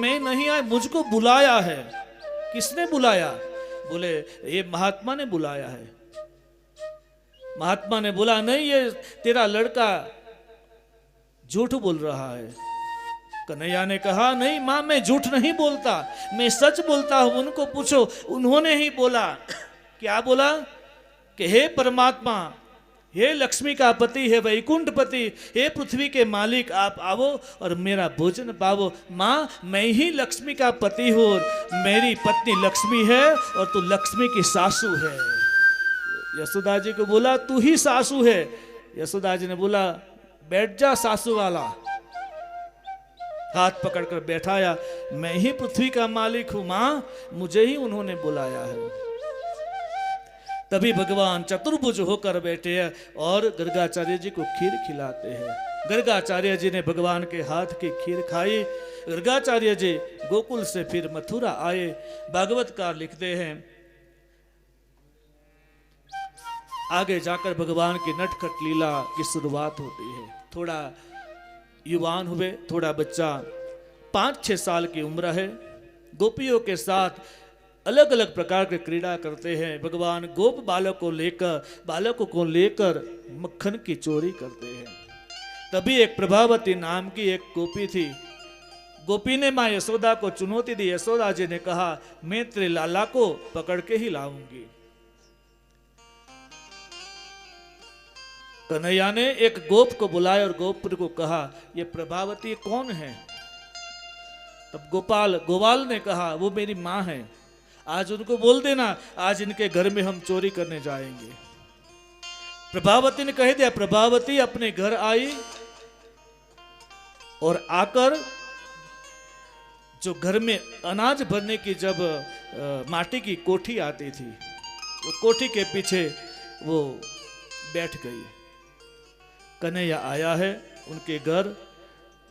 मैं नहीं आया, मुझको बुलाया है। किसने बुलाया? बोले ये महात्मा ने बुलाया है। महात्मा ने बोला नहीं, ये तेरा लड़का झूठ बोल रहा है। कन्हैया ने कहा नहीं मां, मैं झूठ नहीं बोलता, मैं सच बोलता हूं। उनको पूछो, उन्होंने ही बोला। क्या बोला? कि हे परमात्मा, हे लक्ष्मी का पति, हे वैकुंठ पति, हे पृथ्वी के मालिक, आप आओ और मेरा भोजन पाओ। माँ, मैं ही लक्ष्मी का पति हूँ, मेरी पत्नी लक्ष्मी है और तू लक्ष्मी की सासू है। यशोदा जी को बोला तू ही सासू है। यशोदा जी ने बोला बैठ जा सासू वाला। हाथ पकड़कर बैठाया। मैं ही पृथ्वी का मालिक हूं मां, मुझे ही उन्होंने बुलाया है। तभी भगवान चतुर्भुज होकर बैठे हैं और गर्गाचार्य जी को खीर खिलाते हैं। गर्गाचार्य जी ने भगवान के हाथ की खीर खाई। गर्गाचार्य जी गोकुल से फिर मथुरा आए। भागवतकार लिखते हैं आगे जाकर भगवान की नटखट लीला की शुरुआत होती है। थोड़ा युवान हुए, थोड़ा बच्चा, 5-6 साल की उम्र है। गोपियों के साथ अलग अलग प्रकार के क्रीड़ा करते हैं। भगवान गोप बालकों को लेकर मक्खन की चोरी करते हैं। तभी एक प्रभावती नाम की एक गोपी थी। गोपी ने मां यशोदा को चुनौती दी। यशोदा जी ने कहा मैं तेरे लाला को पकड़ के ही लाऊंगी। कन्हैया ने एक गोप को बुलाया और गोप को कहा ये प्रभावती कौन है? तब गोपाल ने कहा वो मेरी मां है, आज उनको बोल देना आज इनके घर में हम चोरी करने जाएंगे। प्रभावती ने कह दिया। प्रभावती अपने घर आई और आकर जो घर में अनाज भरने की जब माटी की कोठी आती थी, वो कोठी के पीछे वो बैठ गई। कन्हैया आया है उनके घर।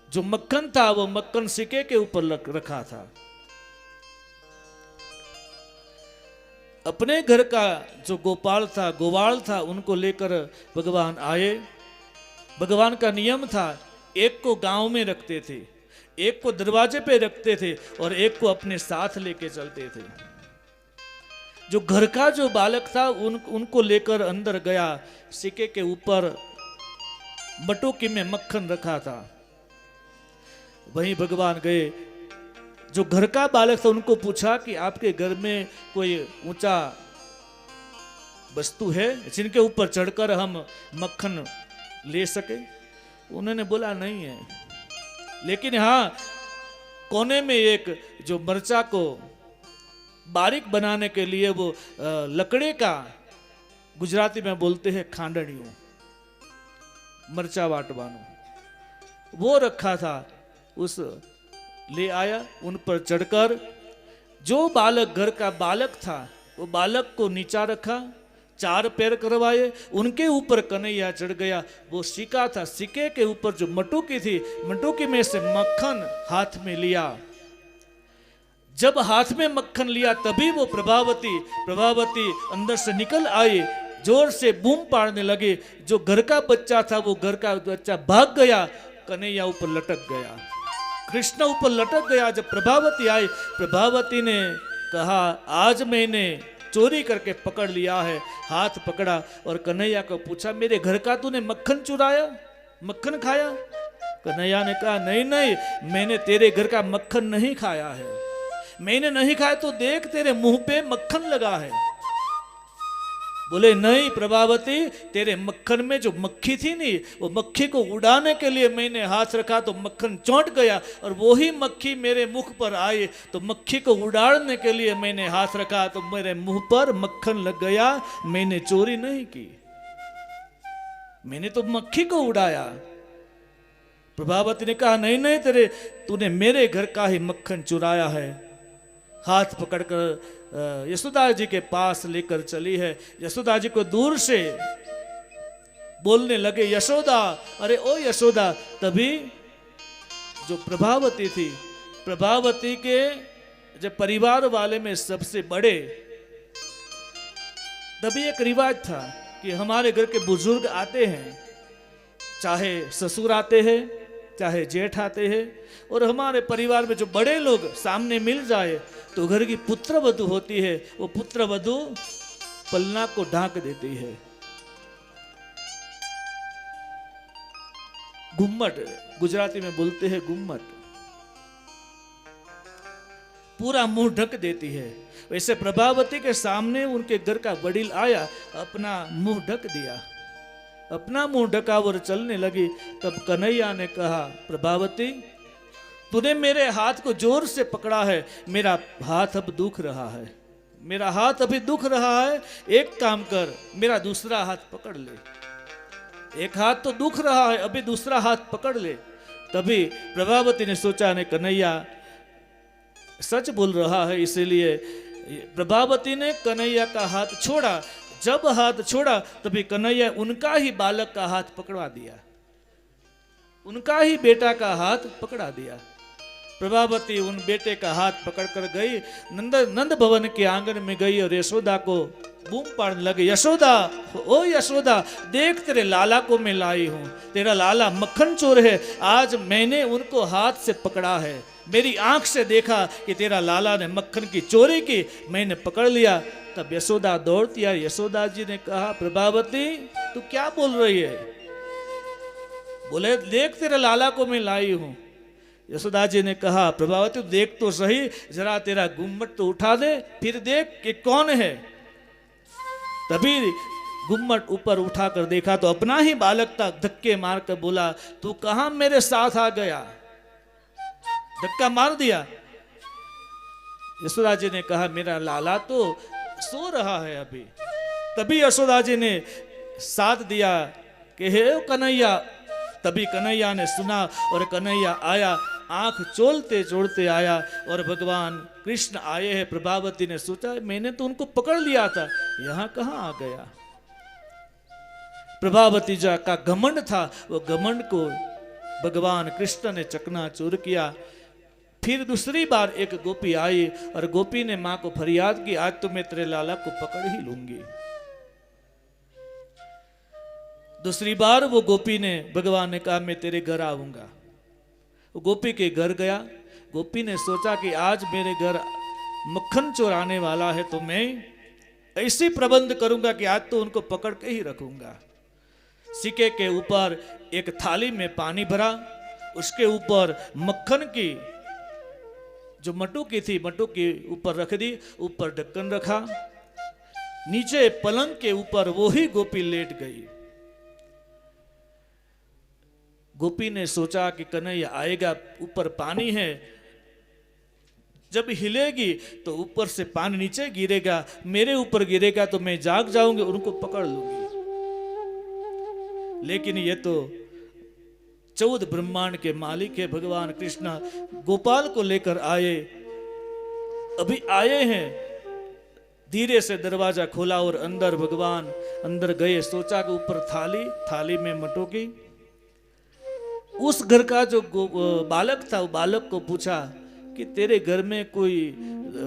जो मक्खन था वो मक्खन सिक्के के ऊपर रखा था। अपने घर का जो गोवाल था उनको लेकर भगवान आए। भगवान का नियम था एक को गांव में रखते थे, एक को दरवाजे पे रखते थे और एक को अपने साथ लेके चलते थे। जो घर का जो बालक था उनको लेकर अंदर गया। सिक्के के ऊपर मटोकी में मक्खन रखा था। वहीं भगवान गए। जो घर का बालक था उनको पूछा कि आपके घर में कोई ऊंचा वस्तु है जिनके ऊपर चढ़कर हम मक्खन ले सके? उन्होंने बोला नहीं है, लेकिन हाँ कोने में एक जो मरचा को बारीक बनाने के लिए वो लकड़े का, गुजराती में बोलते हैं खांडणियों, मरचा वाटवानो, वो रखा था। उस ले आया। उन पर चढ़कर जो बालक घर का बालक था वो बालक को नीचा रखा, 4 पैर करवाए, उनके ऊपर कन्हैया चढ़ गया। वो सिक्का था, सिक्के के ऊपर जो मटुकी थी, मटुकी में से मक्खन हाथ में लिया। जब हाथ में मक्खन लिया तभी वो प्रभावती अंदर से निकल आई। जोर से बूम पाड़ने लगे। जो घर का बच्चा था वो घर का बच्चा भाग गया, कन्हैया ऊपर लटक गया, कृष्ण ऊपर लटक गया। जब प्रभावती आई, प्रभावती ने कहा आज मैंने चोरी करके पकड़ लिया है। हाथ पकड़ा और कन्हैया को पूछा मेरे घर का तूने मक्खन चुराया, मक्खन खाया? कन्हैया ने कहा नहीं नहीं, मैंने तेरे घर का मक्खन नहीं खाया है। मैंने नहीं खाया तो देख तेरे मुंह पे मक्खन लगा है। बोले नहीं प्रभावती, तेरे मक्खन में जो मक्खी थी नहीं, वो मक्खी को उड़ाने के लिए मैंने हाथ रखा तो मक्खन चौंट गया और वही मक्खी मेरे मुख पर आई तो मक्खी को उड़ाने के लिए मैंने हाथ रखा तो मेरे मुंह पर मक्खन लग गया। मैंने चोरी नहीं की, मैंने तो मक्खी को उड़ाया। प्रभावती ने कहा नहीं नहीं, तूने मेरे घर का ही मक्खन चुराया है। हाथ पकड़कर यशोदा जी के पास लेकर चली है। यशोदा जी को दूर से बोलने लगे यशोदा, अरे ओ यशोदा। तभी जो प्रभावती थी, प्रभावती के जब परिवार वाले में सबसे बड़े, तभी एक रिवाज था कि हमारे घर के बुजुर्ग आते हैं, चाहे ससुर आते हैं चाहे जेठ आते हैं, और हमारे परिवार में जो बड़े लोग सामने मिल जाए तो घर की पुत्र वधू होती है, वो पुत्र वधू पलना को ढांक देती है। घुम्मट गुजराती में बोलते हैं, घुम्मट पूरा मुंह ढक देती है। वैसे प्रभावती के सामने उनके घर का वडील आया, अपना मुंह ढक दिया, अपना मुंह ढका और चलने लगी। तब कन्हैया ने कहा, प्रभावती तूने मेरे हाथ को जोर से पकड़ा है, मेरा हाथ अब दुख रहा है, मेरा हाथ अभी दुख रहा है। एक काम कर, मेरा दूसरा हाथ पकड़ ले। एक हाथ तो दुख रहा है, अभी दूसरा हाथ पकड़ ले। तभी प्रभावती ने सोचा, ने कन्हैया सच बोल रहा है, इसीलिए प्रभावती ने कन्हैया का हाथ छोड़ा। जब हाथ छोड़ा तभी कन्हैया उनका ही बालक का हाथ पकड़ा दिया, उनका ही बेटा का हाथ पकड़ा दिया। प्रभावती उन बेटे का हाथ पकड़कर गई, नंद भवन के आंगन में गई और यशोदा को बूम पाड़ने लगी, यशोदा ओ यशोदा, देख तेरे लाला को मैं लाई हूं, तेरा लाला मक्खन चोर है, आज मैंने उनको हाथ से पकड़ा है, मेरी आंख से देखा कि तेरा लाला ने मक्खन की चोरी की, मैंने पकड़ लिया। तब यशोदा दौड़ती आई, यशोदा जी ने कहा, प्रभावती तू क्या बोल रही है? बोले देख तेरे लाला को मैं लाई हूं। यशोदा जी ने कहा, प्रभावती देख तो सही, जरा तेरा गुम्मट तो उठा दे, फिर देख कि कौन है। तभी गुम्मट ऊपर उठाकर देखा तो अपना ही बालक था। धक्के मारकर बोला, तू कहां मेरे साथ आ गया? धक्का मार दिया। यशोदा जी ने कहा, मेरा लाला तो सो रहा है अभी। तभी यशोदा जी ने साथ दिया कि हे कन्हैया। तभी कन्हैया ने सुना और कन्हैया आया, आंख चोलते चोड़ते आया और भगवान कृष्ण आए हैं। प्रभावती ने सोचा, मैंने तो उनको पकड़ लिया था, यहां कहां आ गया। प्रभावती जा का घमंड था, वो घमंड को भगवान कृष्ण ने चकनाचूर किया। फिर दूसरी बार एक गोपी आई और गोपी ने मां को फरियाद की, आज तो मैं तेरे लाला को पकड़ ही लूंगी। दूसरी बार वो गोपी ने, भगवान ने कहा, मैं तेरे घर आऊंगा। वो गोपी के घर गया। गोपी ने सोचा कि आज मेरे घर मक्खन चोराने वाला है, तो मैं ऐसी प्रबंध करूंगा कि आज तो उनको पकड़ के ही रखूंगा। सिक्के के ऊपर एक थाली में पानी भरा, उसके ऊपर मक्खन की जो मटुकी थी, मटुकी ऊपर रख दी, ऊपर ढक्कन रखा, नीचे पलंग के ऊपर वो ही गोपी लेट गई। गोपी ने सोचा कि कन्हैया आएगा, ऊपर पानी है, जब हिलेगी तो ऊपर से पानी नीचे गिरेगा, मेरे ऊपर गिरेगा तो मैं जाग जाऊंगी, उनको पकड़ लूंगी। लेकिन ये तो 14 ब्रह्मांड के मालिक है भगवान कृष्ण। गोपाल को लेकर आए, अभी आए हैं, धीरे से दरवाजा खोला और अंदर भगवान अंदर गए। सोचा कि ऊपर थाली, थाली में मटोकी। उस घर का जो बालक था, वो बालक को पूछा कि तेरे घर में कोई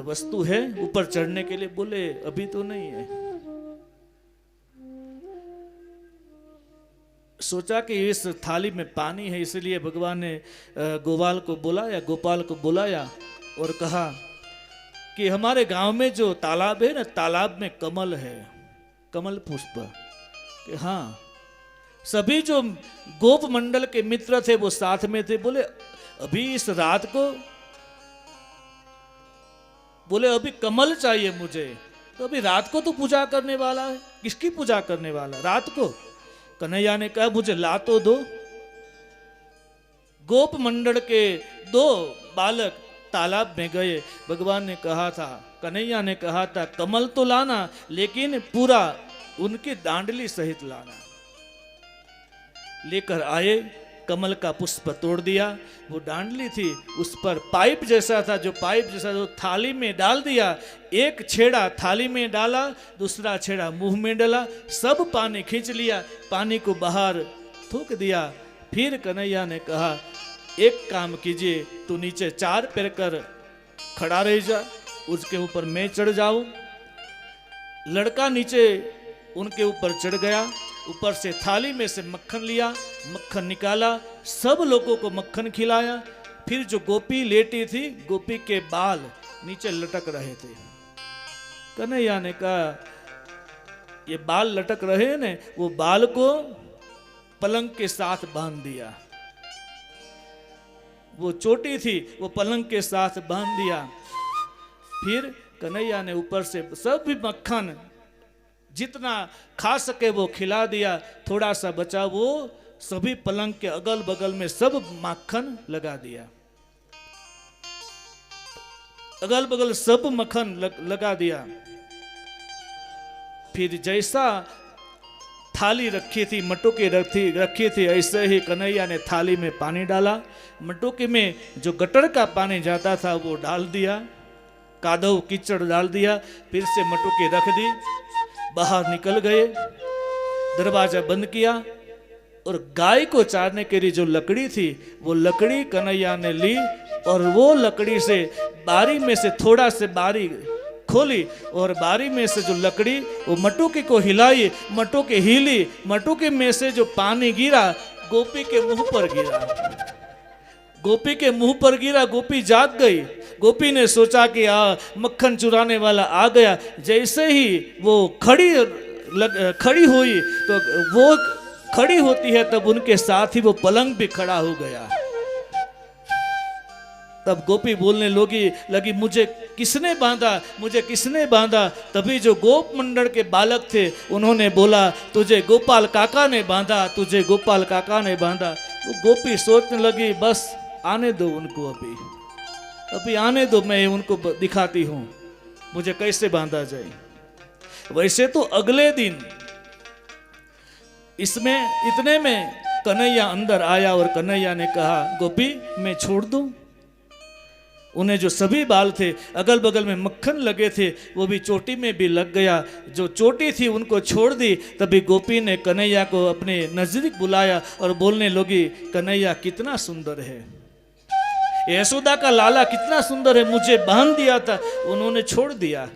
वस्तु है ऊपर चढ़ने के लिए? बोले अभी तो नहीं है। सोचा कि इस थाली में पानी है, इसलिए भगवान ने गोपाल को बुलाया, गोपाल को बुलाया और कहा कि हमारे गांव में जो तालाब है ना, तालाब में कमल है, कमल पुष्प। कि हाँ, सभी जो गोप मंडल के मित्र थे वो साथ में थे। बोले अभी इस रात को, बोले अभी कमल चाहिए मुझे। तो अभी रात को तो पूजा करने वाला है, किसकी पूजा करने वाला रात को? कन्हैया ने कहा मुझे ला तो दो। गोप मंडल के 2 बालक तालाब में गए। भगवान ने कहा था, कन्हैया ने कहा था, कमल तो लाना, लेकिन पूरा उनकी दांडली सहित लाना। लेकर आए, कमल का पुष्प तोड़ दिया। वो डांडली थी, उस पर पाइप जैसा था, जो पाइप जैसा जो थाली में डाल दिया। एक छेड़ा थाली में डाला, दूसरा छेड़ा मुंह में डाला, सब पानी खींच लिया, पानी को बाहर थूक दिया। फिर कन्हैया ने कहा, एक काम कीजिए, तू नीचे 4 पैर कर खड़ा रह जा, उसके ऊपर मैं चढ़ जाऊं। लड़का नीचे उनके ऊपर चढ़ गया। ऊपर से थाली में से मक्खन लिया, मक्खन निकाला, सब लोगों को मक्खन खिलाया। फिर जो गोपी लेटी थी, गोपी के बाल नीचे लटक रहे थे। कन्हैया ने कहा ये बाल लटक रहे हैं ने, वो बाल को पलंग के साथ बांध दिया। वो चोटी थी, वो पलंग के साथ बांध दिया। फिर कन्हैया ने ऊपर से सब भी मक्खन जितना खा सके वो खिला दिया। थोड़ा सा बचा वो सभी पलंग के अगल बगल में सब मक्खन लगा दिया। अगल बगल सब मक्खन लगा दिया। फिर जैसा थाली रखी थी, मटुकी रखी थी, ऐसे ही कन्हैया ने थाली में पानी डाला। मटुकी में जो गटर का पानी जाता था वो डाल दिया, कादव कीचड़ डाल दिया। फिर से मटुकी रख दी, बाहर निकल गए, दरवाजा बंद किया। और गाय को चारने के लिए जो लकड़ी थी वो लकड़ी कन्हैया ने ली और वो लकड़ी से बारी में से थोड़ा से बारी खोली और बारी में से जो लकड़ी वो मटुकी को हिलाई। मटुकी हिली, मटुकी में से जो पानी गिरा गोपी के मुंह पर गिरा। गोपी के मुंह पर गिरा, गोपी जाग गई। गोपी ने सोचा कि मक्खन चुराने वाला आ गया। जैसे ही वो खड़ी हुई तो वो खड़ी होती है तब उनके साथ ही वो पलंग भी खड़ा हो गया। तब गोपी बोलने लगी मुझे किसने बांधा, मुझे किसने बांधा। तभी जो गोप मंडल के बालक थे उन्होंने बोला तुझे गोपाल काका ने बांधा, तुझे गोपाल काका ने बांधा। वो गोपी सोचने लगी बस आने दो उनको, अभी आने दो, मैं उनको दिखाती हूँ मुझे कैसे बांधा जाए। वैसे तो अगले दिन इसमें इतने में कन्हैया अंदर आया और कन्हैया ने कहा गोपी मैं छोड़ दूं। उन्हें जो सभी बाल थे अगल बगल में मक्खन लगे थे वो भी चोटी में भी लग गया। जो चोटी थी उनको छोड़ दी। तभी गोपी ने कन्हैया को अपने नजदीक बुलाया और बोलने लगी कन्हैया कितना सुंदर है, यशोदा का लाला कितना सुंदर है, मुझे बांध दिया था उन्होंने छोड़ दिया।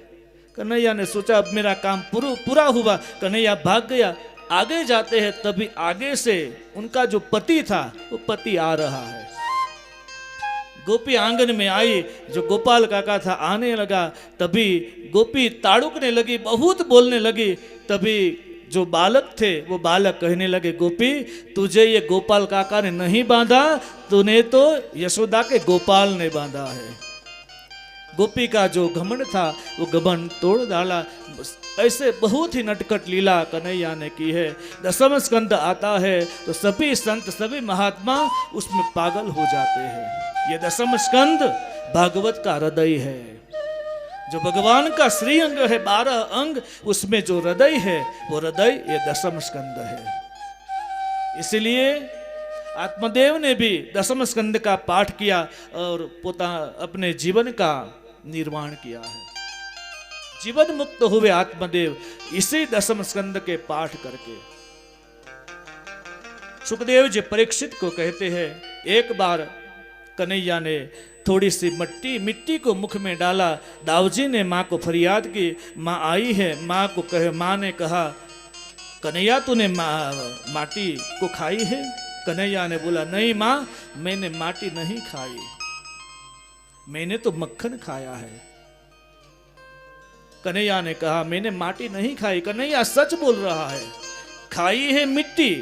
कन्हैया ने सोचा अब मेरा काम पूरा हुआ। कन्हैया भाग गया। आगे जाते हैं तभी आगे से उनका जो पति था वो पति आ रहा है। गोपी आंगन में आई, जो गोपाल काका था आने लगा। तभी गोपी ताड़ुकने लगी, बहुत बोलने लगी। तभी जो बालक थे वो बालक कहने लगे गोपी तुझे ये गोपाल काका ने नहीं बांधा, तूने तो यशोदा के गोपाल ने बांधा है। गोपी का जो घमंड था वो घमंड तोड़ डाला। ऐसे बहुत ही नटखट लीला कन्हैया ने की है। दसम स्कंद आता है तो सभी संत सभी महात्मा उसमें पागल हो जाते हैं। ये दसम स्कंद भागवत का हृदय है, जो भगवान का श्री अंग है 12 अंग, उसमें जो हृदय है वो हृदय ये दसम स्कंद है। इसलिए आत्मदेव ने भी दसम स्कंद का पाठ किया और अपने जीवन का निर्माण किया है। जीवन मुक्त हुए आत्मदेव इसी दसम स्कंद के पाठ करके। सुखदेव जी परीक्षित को कहते हैं एक बार कन्हैया ने थोड़ी सी मिट्टी को मुख में डाला। दाऊजी ने माँ को फरियाद की, माँ आई है। माँ ने कहा कन्हैया तूने माटी को खाई है? कन्हैया ने बोला नहीं माँ मैंने माटी नहीं खाई, मैंने तो मक्खन खाया है। कन्हैया ने कहा मैंने माटी नहीं खाई। कन्हैया सच बोल रहा है, खाई है मिट्टी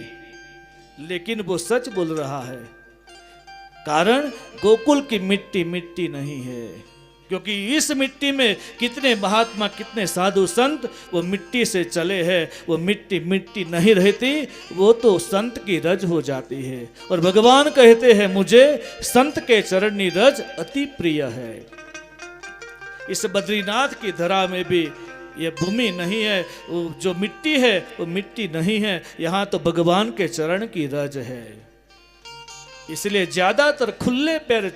लेकिन वो सच बोल रहा है। कारण गोकुल की मिट्टी मिट्टी नहीं है, क्योंकि इस मिट्टी में कितने महात्मा कितने साधु संत वो मिट्टी से चले हैं। वो मिट्टी मिट्टी नहीं रहती, वो तो संत की रज हो जाती है। और भगवान कहते हैं मुझे संत के चरणी रज अति प्रिय है। इस बद्रीनाथ की धरा में भी ये भूमि नहीं है, वो जो मिट्टी है वो मिट्टी नहीं है, यहाँ तो भगवान के चरण की रज है। इसलिए ज्यादातर खुले पैर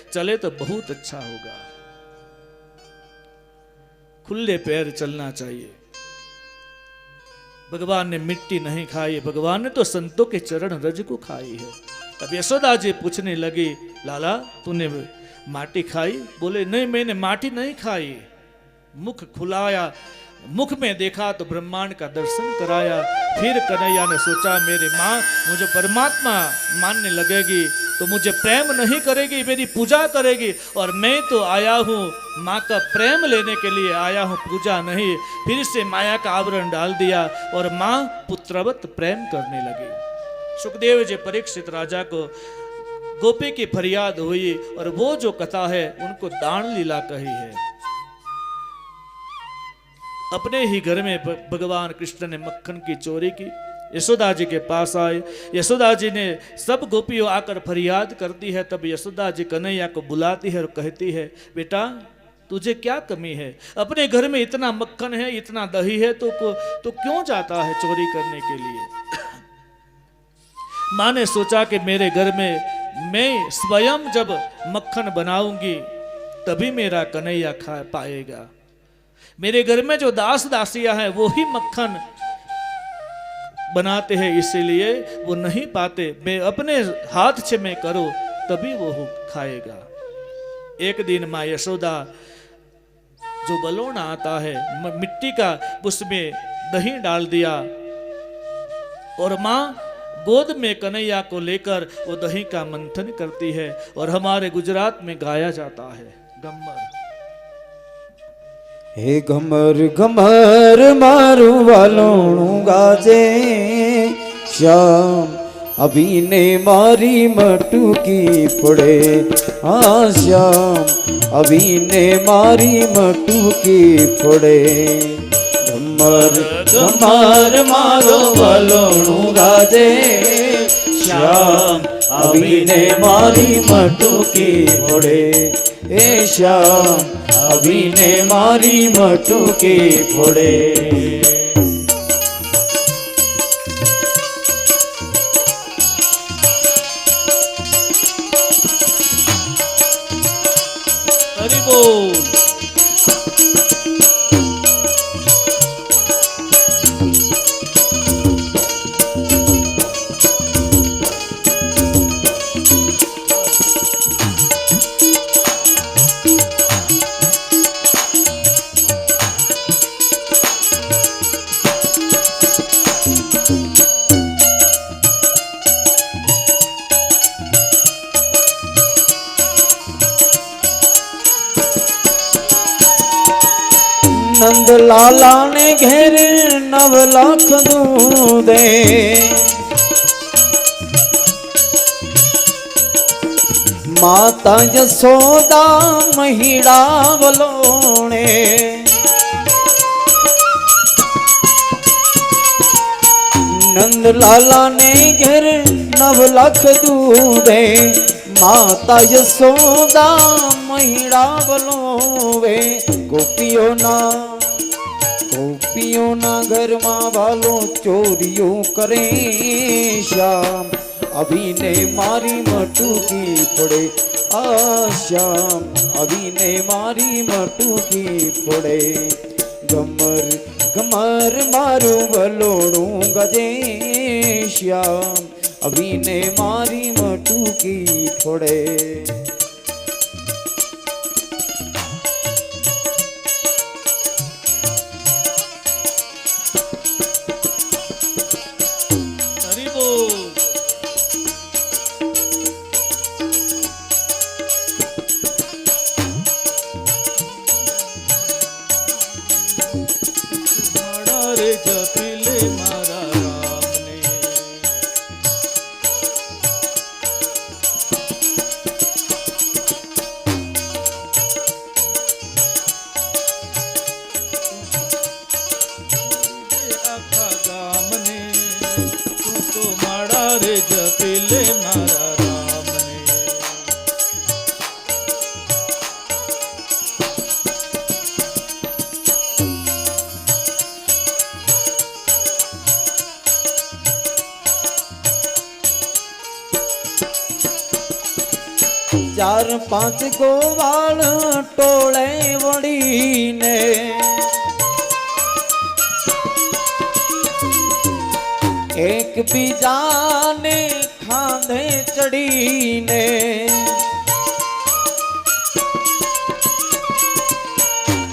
चले तो बहुत अच्छा होगा। खुले पैर चलना चाहिए। भगवान ने मिट्टी नहीं खाई, भगवान ने तो संतों के चरण रज को खाई है। तब यशोदा जी पूछने लगी लाला तूने माटी खाई? बोले नहीं मैंने माटी नहीं खाई। मुख खुलाया मुख में देखा तो ब्रह्मांड का दर्शन कराया। फिर कन्हैया ने सोचा मेरी माँ मुझे परमात्मा मानने लगेगी तो मुझे प्रेम नहीं करेगी, मेरी पूजा करेगी, और मैं तो आया हूँ माँ का प्रेम लेने के लिए आया हूँ, पूजा नहीं। फिर से माया का आवरण डाल दिया और माँ पुत्रवत प्रेम करने लगी। सुखदेव जी परीक्षित राजा को गोपी की फरियाद हुई और वो जो कथा है उनको दान लीला कही है। अपने ही घर में भगवान कृष्ण ने मक्खन की चोरी की, यशोदा जी के पास आए। यशोदा जी ने सब गोपियों आकर फरियाद करती है, तब यशोदा जी कन्हैया को बुलाती है और कहती है बेटा तुझे क्या कमी है, अपने घर में इतना मक्खन है, इतना दही है, तो क्यों जाता है चोरी करने के लिए। माँ ने सोचा कि मेरे घर में मैं स्वयं जब मक्खन बनाऊंगी तभी मेरा कन्हैया खा पाएगा। मेरे घर में जो दास दासियां हैं वो ही मक्खन बनाते हैं, इसीलिए वो नहीं पाते, मैं अपने हाथ से मैं करूं तभी वो खाएगा। एक दिन माँ यशोदा जो बलौना आता है मिट्टी का, उसमें दही डाल दिया और माँ गोद में कन्हैया को लेकर वो दही का मंथन करती है। और हमारे गुजरात में गाया जाता है गम्मर, हे घमर घमर मारू वालोणું गाजे श्याम अभी ने मारी मटुकी पड़े। हाँ श्याम अभी ने मारी मटुकी पड़े। घमर घमर मारो वालोणું गाजे श्याम अभी ने मारी मटुकी पड़े। ए श्याम अभी ने मारी मटुकी फोड़े। हरि बोल। नंद लाला ने घेर 9 लाख दूधे। माता यशोदा महिड़ा बलोणे। नंद लाला ने घेर 9 लाख दूधे। माता यशोदा महिड़ा बलोवे। गोपियों ना घर माँ वालों चोरियों करें। श्याम अभी ने मारी मटुकी फोड़े। आ श्याम अभी ने मारी मटुकी फोड़े। घमर घमर मारू बलोणું गजे श्याम अभी ने मारी मटुकी फोड़े। चार पांच गोवाल टोले वड़ी ने। एक बीजा ने खांधे चढ़ी ने।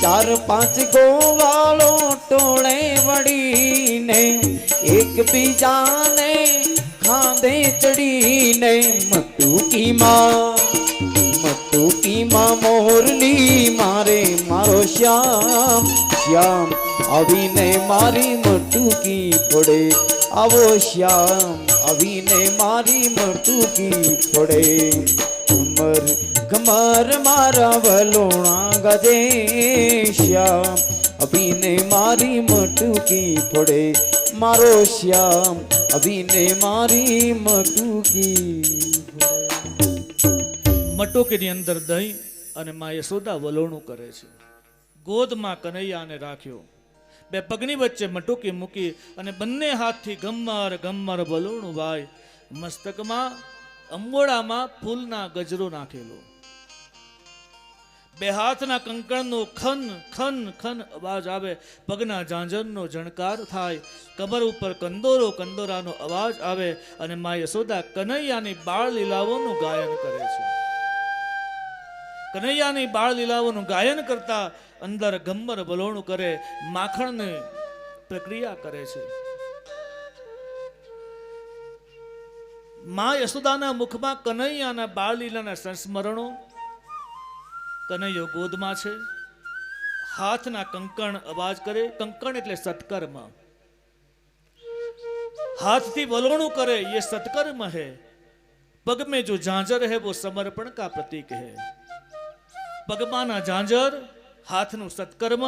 ચાર પાંચ ગોવાળો ટોળે વળીને એક બીજાને ખાંદે ચડીને મટુકીમાં મોરલી મારે મારો શ્યામ શ્યામ આવીને મારી મટુકી ફોડે આવો શ્યામ આવીને મારી મટુકી ફોડે ઘમર મારા વલોણા ગજે શ્યામ અભીને મારી મટુકી ફોડે મારો શ્યામ અભીને મારી મટુકી મટુકીની અંદર દહીં અને માં યશોદા વલોણું કરે છે. ગોદમાં કનૈયાને રાખ્યો, બે પગની વચ્ચે મટુકી મૂકી અને બંને હાથથી ગમ્મર ગમ્મર વલોણું વાય. મસ્તકમાં અંબોડામાં ફૂલના ગજરો નાખેલો, બે હાથના કંકણનો ખન ખન ખન અવાજ આવે, પગના ઝાંઝરનો ઝણકાર થાય, કમર ઉપર કંદોરાનો અવાજ આવે અને માં યશોદા કનૈયાની બાળ લીલાઓનું ગાયન કરે છે. કનૈયાની બાળ લીલાઓનું ગાયન કરતા અંદર ગમ્મર વલોણું કરે, માખણની પ્રક્રિયા કરે છે. માં યશોદાના મુખમાં કનૈયાના બાળ લીલાના સંસ્મરણો. કનૈયો ગોદમાં છે, હાથના કંકણ અવાજ કરે. કંકણ એટલે સત્કર્મ, હાથથી વલોણું કરે ये सत्कर्म है. पग में जो झांझर है वो समर्पण का प्रतीक है. પગમાંના ઝાંઝર, હાથનું સત્કર્મ,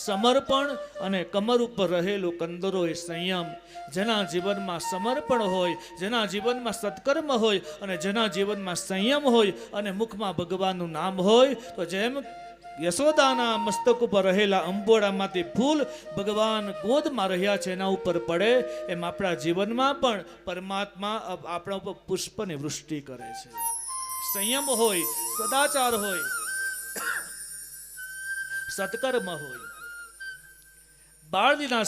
સમર્પણ અને કમર ઉપર રહેલો કંદરો એ સંયમ. જેના જીવનમાં સમર્પણ હોય, જેના જીવનમાં સત્કર્મ હોય અને જેના જીવનમાં સંયમ હોય અને મુખમાં ભગવાનનું નામ હોય, તો જેમ યશોદાના મસ્તક ઉપર રહેલા અંબોડામાંથી ફૂલ ભગવાન ગોદમાં રહ્યા છે એના ઉપર પડે, એમ આપણા જીવનમાં પણ પરમાત્મા આપણા ઉપર પુષ્પની વૃષ્ટિ કરે છે. સંયમ હોય, સદાચાર હોય, સત્કર્મ હોય. બાળલીના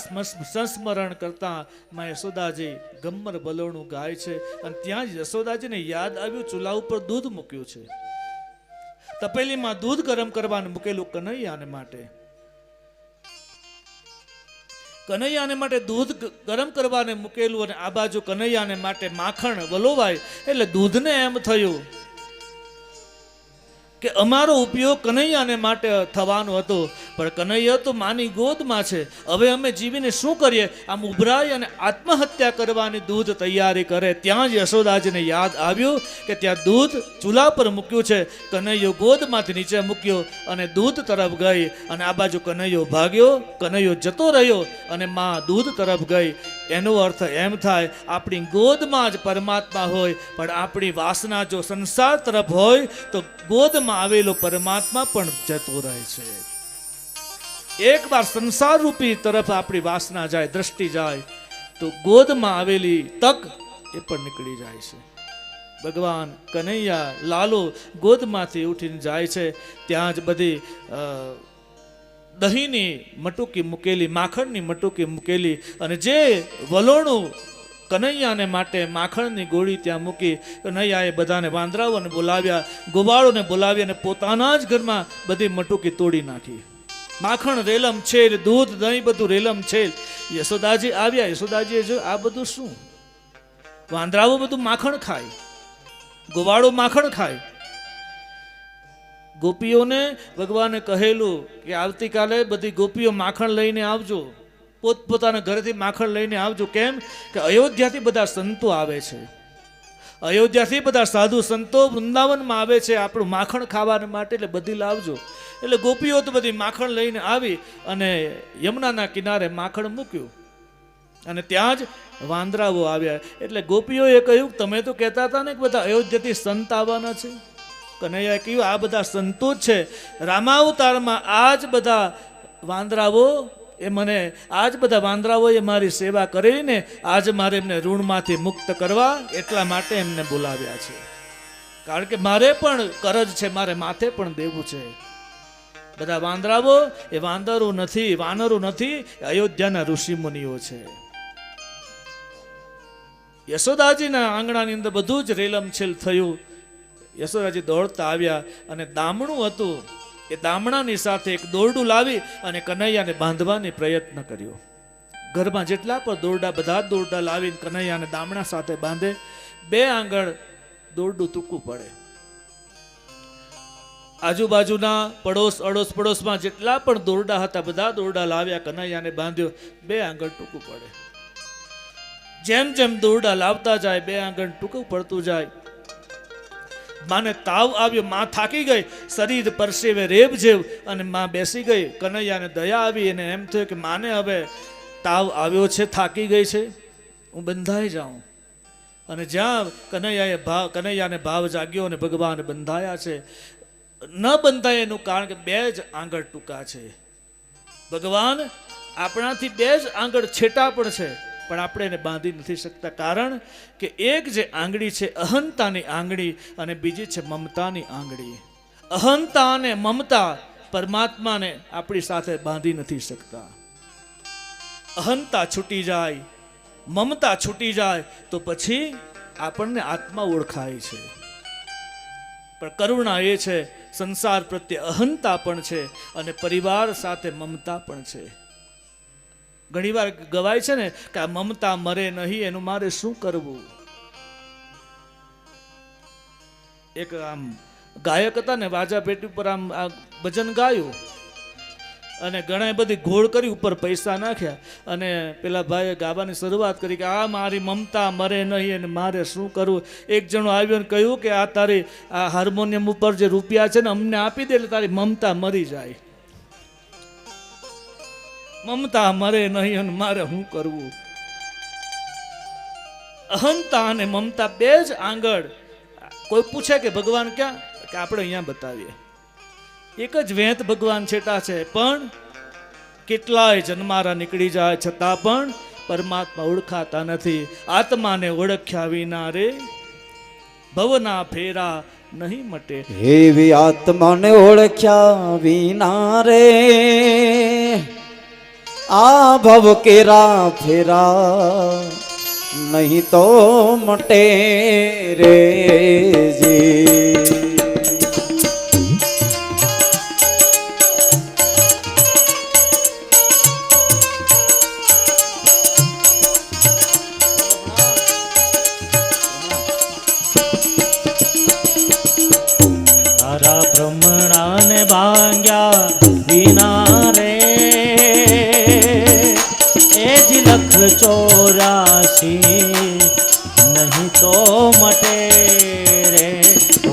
સંસ્મરણ કરતા માં યશોદાજી ગમ્મર બલોણું ગાય છે. અને ત્યાં જ યશોદાજીને યાદ આવ્યું, ચૂલા ઉપર દૂધ મૂક્યું છે, તપેલીમાં દૂધ ગરમ કરવાનું મૂકેલું કનૈયાને માટે. કનૈયાને માટે દૂધ ગરમ કરવાને મૂકેલું અને આ બાજુ કનૈયાને માટે માખણ વલોવાય. એટલે દૂધને એમ થયું કે અમારો ઉપયોગ કનૈયાને માટે થવાનો હતો, પણ કનૈયા તો માની ગોદમાં છે, હવે અમે જીવીને શું કરીએ? આમ ઉભરાય અને આત્મહત્યા કરવાની દૂધ તૈયારી કરે. ત્યાં જ યશોદાજીને યાદ આવ્યું કે ત્યાં દૂધ ચૂલા પર મૂક્યું છે. કનૈયો ગોદમાંથી નીચે મૂક્યો અને દૂધ તરફ ગઈ અને આ બાજુ કનૈયો ભાગ્યો, કનૈયો જતો રહ્યો અને માં દૂધ તરફ ગઈ. એનો અર્થ એમ થાય, આપણી ગોદમાં જ પરમાત્મા હોય, પણ આપણી વાસના જો સંસાર તરફ હોય તો ગોદમાં આવેલો પરમાત્મા પણ જતો રહે છે. એક વાર સંસાર રૂપી તરફ આપણી વાસના જાય, દ્રષ્ટિ જાય, તો ગોદમાં આવેલી તક એ પણ નીકળી જાય છે. ભગવાન કનૈયા લાલો ગોદમાંથી ઉઠીને જાય છે. ત્યાં જ બધી દહીંની મટુકી મૂકેલી, માખણની મટુકી મૂકેલી અને જે વલોણું કનૈયાને માટે માખણની ગોળી ત્યાં મૂકી. કનૈયાએ બધાને વાંદરાઓને બોલાવ્યા, ગોવાળોને બોલાવ્યા અને પોતાના જ ઘરમાં બધી મટુકી તોડી નાખી. માખણ રેલમ છેલ, દૂધ દહીં બધું રેલમ છેલ. યશોદાજી આવ્યા, યશોદાજીએ જોયું આ બધું શું? વાંદરાઓ બધું માખણ ખાય, ગોવાળો માખણ ખાય. ગોપીઓને ભગવાને કહેલું કે આવતીકાલે બધી ગોપીઓ માખણ લઈને આવજો, પોતપોતાના ઘરેથી માખણ લઈને આવજો. કેમ કે અયોધ્યાથી બધા સંતો આવે છે, અયોધ્યાથી બધા સાધુ સંતો વૃંદાવનમાં આવે છે આપણું માખણ ખાવા માટે, એટલે બધી લાવજો. એટલે ગોપીઓ તો બધી માખણ લઈને આવી અને યમુનાના કિનારે માખણ મૂક્યું અને ત્યાં જ વાંદરાઓ આવ્યા. એટલે ગોપીઓએ કહ્યું, તમે તો કહેતા હતા ને કે બધા અયોધ્યાથી સંત આવવાના છે. કનૈયાએ કહ્યું, આ બધા સંતો જ છે. રામાવતારમાં આ જ બધા વાંદરાઓ વાંદરાઓએ મારી સેવા કરીને આજ મારે એમને ઋણમાંથી મુક્ત કરવા એટલા માટે એમને બોલાવ્યા છે. કારણ કે મારે પણ કરજ છે, મારે માથે પણ દેવું છે. બધા વાંદરાઓ એ વાંદરો નથી, અયોધ્યાના ઋષિ મુનિઓ છે. યશોદાજીના આંગણાની અંદર બધું જ રેલમછેલ થયું. યશોદાજી દોડતા આવ્યા અને દામણું હતું એ દામણાની સાથે એક દોરડું લાવી અને કનૈયાને બાંધવાની પ્રયત્ન કર્યો. ઘરમાં જેટલા પણ દોરડા, બધા જ દોરડા લાવીને કનૈયાને દામણા સાથે બાંધે. 2 આંગળ દોરડું ટૂંકું પડે. આજુબાજુના અડોસ પડોશમાં જેટલા પણ દોરડા હતા બધા દોરડા લાવ્યા, કનૈયાને બાંધ્યો. 2 આંગળ ટૂંકું પડે. જેમ જેમ દોરડા લાવતા જાય 2 આંગળ ટૂંકું પડતું જાય. માને તાવ આવ્યો, માં થાકી ગઈ, શરીર પરસેવે રેબ જેવ અને માં બેસી ગઈ. કનૈયાને દયા આવી અને એમ થયું કે માને હવે તાવ આવ્યો છે, થાકી ગઈ છે, હું બંધાઈ જાઉં. અને જ્યાં કનૈયાને ભાવ જાગ્યો અને ભગવાન બંધાયા છે. ન બંધાય એનું કારણ કે 2 જ આંગળ ટૂંકા છે. ભગવાન આપણાથી 2 જ આંગળ છેટા પણ છે, પણ આપણે એને બાંધી નથી શકતા. કારણ કે એક જે આંગળી છે અહંતાની આંગળી અને બીજી છે મમતાની આંગળી. અહંતા અને મમતા પરમાત્માને આપણી સાથે બાંધી નથી શકતા. અહંતા છૂટી જાય, મમતા છૂટી જાય તો પછી આપણને આત્મા ઓળખાય છે. પણ કરુણા એ છે સંસાર પ્રત્યે અહંતા પણ છે અને પરિવાર સાથે મમતા પણ છે. ઘણીવાર ગવાય છે ને કે આ મમતા મરે નહીં, એનું મારે શું કરવું. એક આમ ગાયક હતા ને, વાજા પેટી ઉપર આમ આ ભજન ગાયું અને ઘણા બધી ઘોળ કરી, ઉપર પૈસા નાખ્યા અને પેલા ભાઈએ ગાવાની શરૂઆત કરી કે આ મારી મમતા મરે નહીં અને મારે શું કરવું. એક જણો આવ્યો ને કહ્યું કે આ તારી આ હાર્મોનિયમ ઉપર જે રૂપિયા છે ને અમને આપી દે એટલે તારી મમતા મરી જાય. મમતા મરે નહીં અને મારે શું કરવું. અહંતા અને મમતા 2 જ આંગળ. કોઈ પૂછે કે ભગવાન ક્યાં, કે આપણે અહીંયા બતાવીએ. એક જ વેંત ભગવાન છેટા છે, પણ કેટલાય જન્મારા નીકળી જાય છતાં પણ પરમાત્મા ઓળખાતા નથી. આત્માને ઓળખ્યા વિના રે ભવના ફેરા નહીં મટે. એવી આત્માને ઓળખ્યા વિના રે આ ભવ કેરા ફેરા નહીં તો મટે રે જી. તારા ભ્રમણાને ભાંગ્યા વિના રે એ જ 184 નહીં તો મટે રે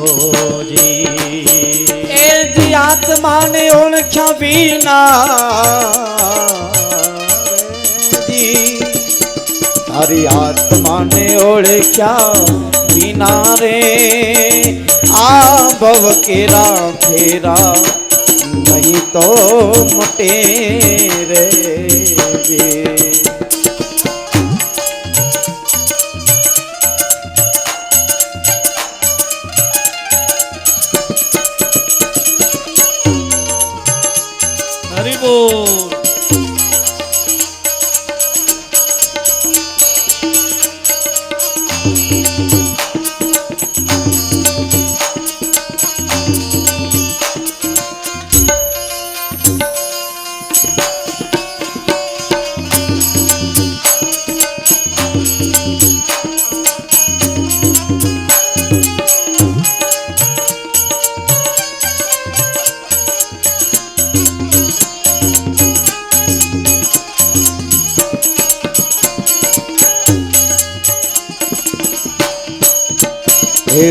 ઓજી. એ જ આત્માને ઓળખ્યા વિના તારી આત્માને ઓળખ્યા વિના રે આ ભવ કેરા ફેરા નહીં તો મટે રે જી. હરિ બોલ.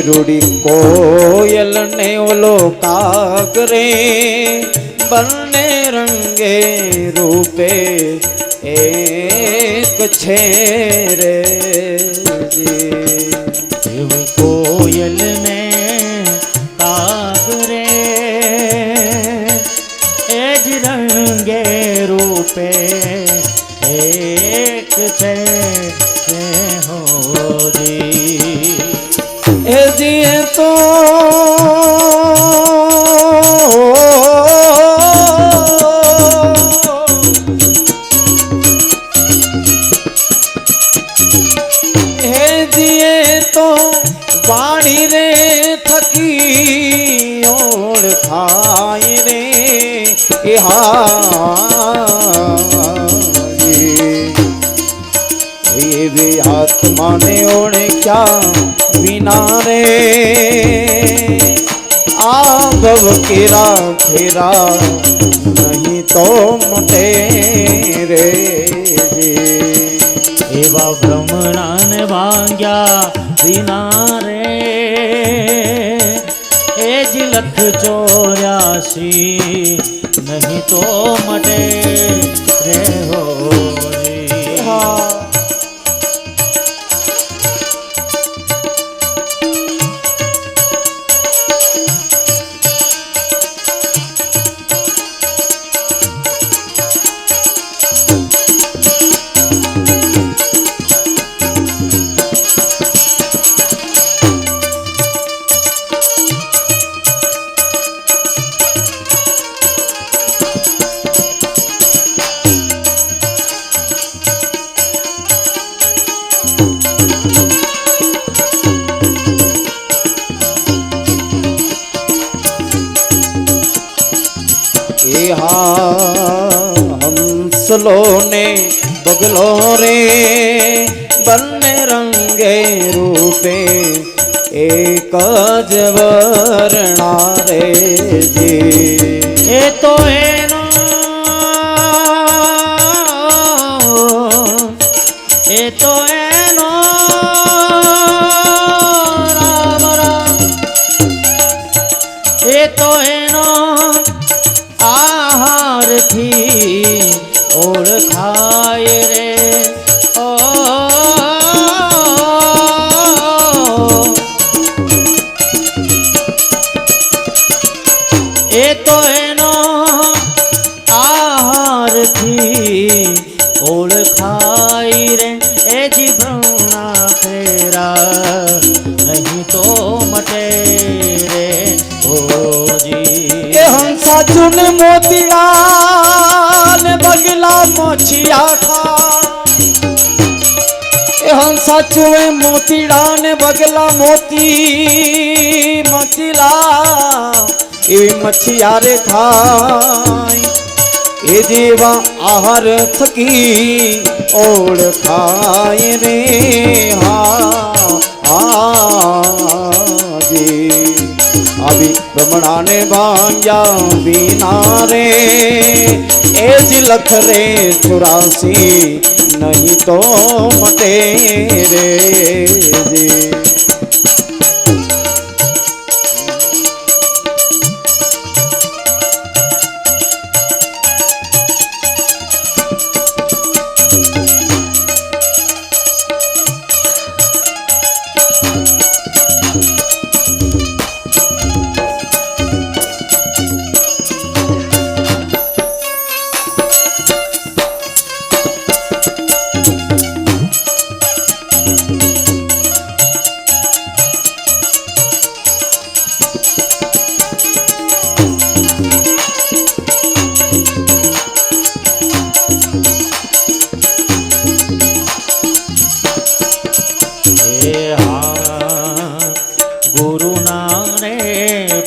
રૂડી કોયલ ને ઓલો કાગ રે બંને રંગે રૂપે એક છે રે જી. કોયલ ને કાગ રે એ જ રંગે રૂપે એક છે હોજી. એ જીએ તો હે જીએ તો વાણી રે થકી ઓળખા ખાય રે એ એવી આત્માને ઓળખ્યા વિના રે આ ભવ કેરા ખેરા નહીં તો મટે રે એવા ભ્રમણાને ભાંગ્યા વિના રે એ જ 184 નહીં તો મટે રે હોરી હંસલો ને બગલો રે બંને રંગે રૂપે એક જ વર્ણા રે એ તો એનો રામ રામ એ તો એનો આહારથી ઓળખાય રે ઓ એ તો એનો આહારથી ઓળખાય રે એ જીભણા ફેરા નહીં તો મટે રે ઓજી એ હંસા ચૂન મોતીડા ને બગલા મોછિયા ખા એ હંસા ચૂએ મોતીડા ને બગલા મોતી મચીલા એવી મચ્છિયા રે ખાય એ જેવા આહાર થકી ઓળખાય રે આવી ભ્રમણાને ભાંગ્યા વિના રે એ જ લખ રે 84 નહીં તો મટે રે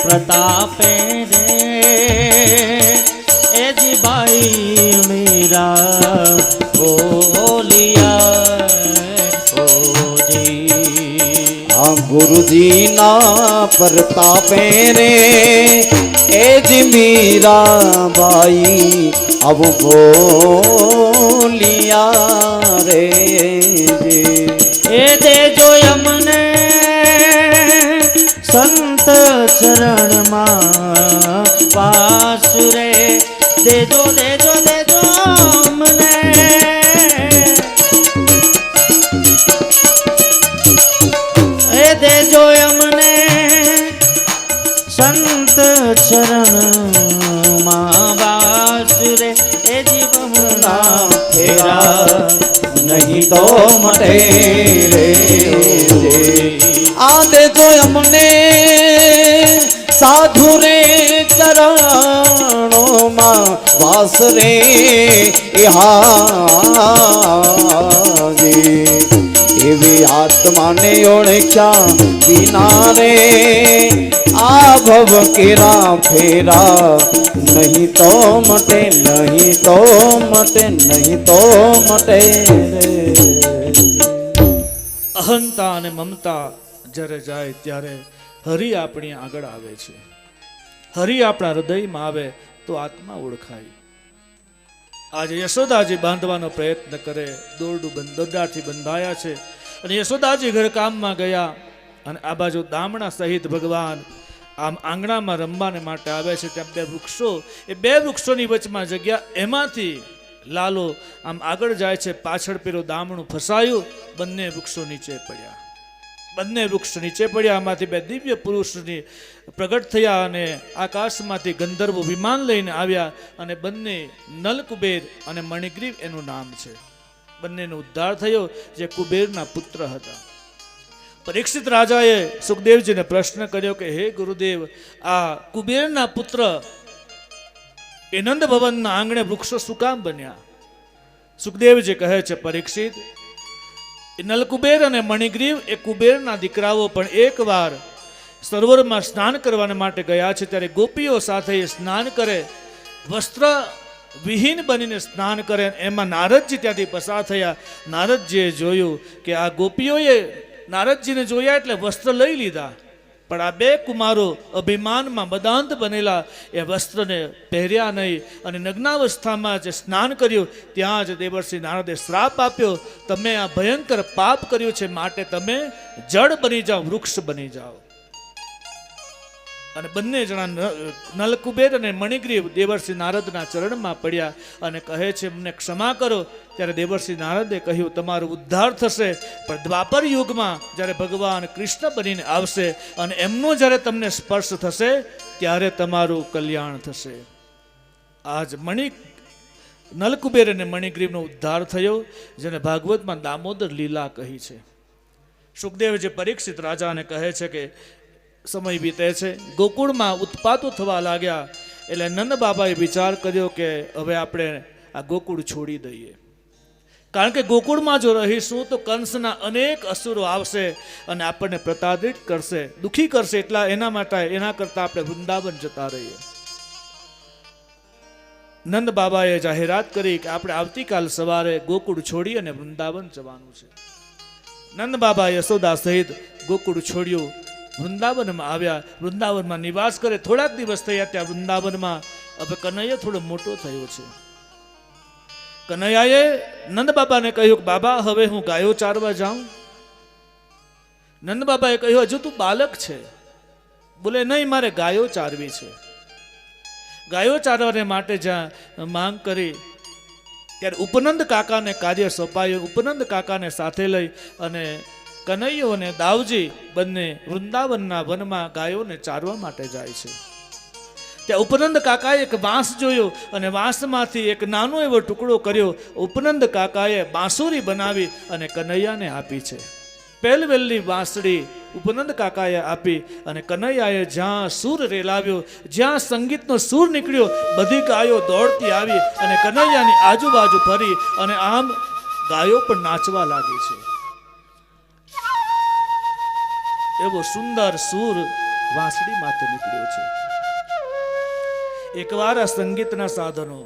प्रतापे रे ए जी भाई मेरा बोलिया ओ जी गुरुजी ना प्रतापे रे ए जी मीरा बाई अब बोलिया रे ए दे जो यमने संत चरण માં પાસ રે દેજો દેજો દેજો મને એ દેજો અમને સંત ચરણ માં વાસ રે એ જીવના ફેરા નહીં તો મટે રે આ દેજો અમને સાધુ રે ચરણો માં વાસ રે હાજી એવી આત્માને ઓળખ્યા વિના રે આ ભવ કેરા ફેરા નહીં તો મટે, નહીં તો મટે, નહીં તો મટે રે. અહંતા અને મમતા જ્યારે જાય ત્યારે હરિ આપણી આગળ આવે છે. હરિ આપણા હૃદયમાં આવે તો આત્મા ઓળખાય. આજે યશોદાજી બાંધવાનો પ્રયત્ન કરે, દોરડાથી બંધાયા છે અને યશોદાજી ઘર કામમાં ગયા અને આ બાજુ દામણા સહિત ભગવાન આમ આંગણામાં રમવાને માટે આવે છે. ત્યાં બે વૃક્ષો, એ બે વૃક્ષોની વચમાં જગ્યા, એમાંથી લાલો આમ આગળ જાય છે, પાછળ પેલું દામણું ફસાયું, બંને વૃક્ષો નીચે પડ્યા. બંને વૃક્ષ નીચે પડ્યા. આમાંથી બે દિવ્ય પુરુષની પ્રગટ થયા અને આકાશમાંથી ગંધર્વો વિમાન લઈને આવ્યા અને બંને નલકુબેર અને મણિગ્રીવ એનું નામ છે. બંનેનો ઉદ્ધાર થયો જે કુબેરના પુત્ર હતા. પરીક્ષિત રાજાએ સુખદેવજીને પ્રશ્ન કર્યો કે હે ગુરુદેવ, આ કુબેરના પુત્ર એ નંદ ભવનના આંગણે વૃક્ષો શું કામ બન્યા? સુખદેવજી કહે છે, પરીક્ષિત, એ નલકુબેર અને મણિગ્રીવ એ કુબેરના દીકરાઓ પણ એકવાર સરોવરમાં સ્નાન કરવા માટે ગયા છે. ત્યારે ગોપીઓ સાથે એ સ્નાન કરે, વસ્ત્ર વિહીન બનીને સ્નાન કરે. એમાં નારદજી ત્યાંથી પસાર થયા. નારદજીએ જોયું કે આ ગોપીઓએ નારદજીને જોયા એટલે વસ્ત્ર લઈ લીધા, પણ આ બે કુમારો અભિમાનમાં બદાંત બનેલા એ વસ્ત્રને પહેર્યા નહીં અને નગ્નાવસ્થામાં જે સ્નાન કર્યું ત્યાં જ દેવર્ષિ નારદે શ્રાપ આપ્યો, તમે આ ભયંકર પાપ કર્યું છે, માટે તમે જળ બની જાઓ, વૃક્ષ બની જાઓ. અને બંને જણા નલકુબેર અને મણિગ્રીવ દેવર્ષિ નારદના ચરણમાં પડ્યા અને કહે છે, મને ક્ષમા કરો. ત્યારે દેવર્ષિ નારદે કહ્યું, તમારો ઉદ્ધાર થશે, પણ દ્વાપર યુગમાં જ્યારે ભગવાન કૃષ્ણ બનીને આવશે અને એમનો જ્યારે તમને સ્પર્શ થશે ત્યારે તમારું કલ્યાણ થશે. આજ નલકુબેર અને મણિગ્રીવનો ઉદ્ધાર થયો, જેને ભાગવતમાં દામોદર લીલા કહી છે. સુખદેવજી પરીક્ષિત રાજાને કહે છે કે સમય વીતે છે, ગોકુળમાં ઉત્પાતો થવા લાગ્યા. એટલે નંદ બાબાએ વિચાર કર્યો કે હવે આપણે આ ગોકુળ છોડી દઈએ, કારણ કે ગોકુળમાં જો રહીશું તો કંસના અનેક અસુરો આવશે અને આપણને પ્રતાડિત કરશે, દુઃખી કરશે. એના કરતા આપણે વૃંદાવન જતા રહીએ. નંદ બાબાએ જાહેરાત કરી કે આપણે આવતીકાલ સવારે ગોકુળ છોડી અને વૃંદાવન જવાનું છે. નંદ બાબા યશોદા સહિત ગોકુળ છોડ્યું, વૃંદાવનમાં આવ્યા. વૃંદાવનમાં નિવાસ કરે. થોડાક દિવસ થયા ત્યાં વૃંદાવનમાં હવે કનૈયા થોડો મોટો થયો છે. કનૈયાએ નંદ બાબાને કહ્યું, બાબા હવે હું ગાયો ચારવા જાઉં? નંદ બાબાએ કહ્યું, હજુ તું બાલક છે. બોલે, નહીં, મારે ગાયો ચારવી છે. ગાયો ચારવાને માટે જ્યાં માંગ કરી ત્યારે ઉપનંદ કાકાને કાર્ય સોંપાયું. ઉપનંદ કાકાને સાથે લઈ અને કનૈયો અને દાવજી બંને વૃંદાવનના વનમાં ગાયોને ચારવા માટે જાય છે. ત્યાં ઉપનંદ કાકાએ એક વાંસ જોયો અને વાંસમાંથી એક નાનો એવો ટુકડો કર્યો. ઉપનંદ કાકાએ બાંસુરી બનાવી અને કનૈયાને આપી છે. પહેલવેલી વાંસળી ઉપનંદ કાકાએ આપી અને કનૈયાએ જ્યાં સૂર રેલાવ્યો, જ્યાં સંગીતનો સૂર નીકળ્યો, બધી ગાયો દોડતી આવી અને કનૈયાની આજુબાજુ ફરી અને આમ ગાયો પણ નાચવા લાગી છે. એવો સુંદર સૂર વાંસળી માથે નીકળ્યો છે. એકવાર આ સંગીતના સાધનો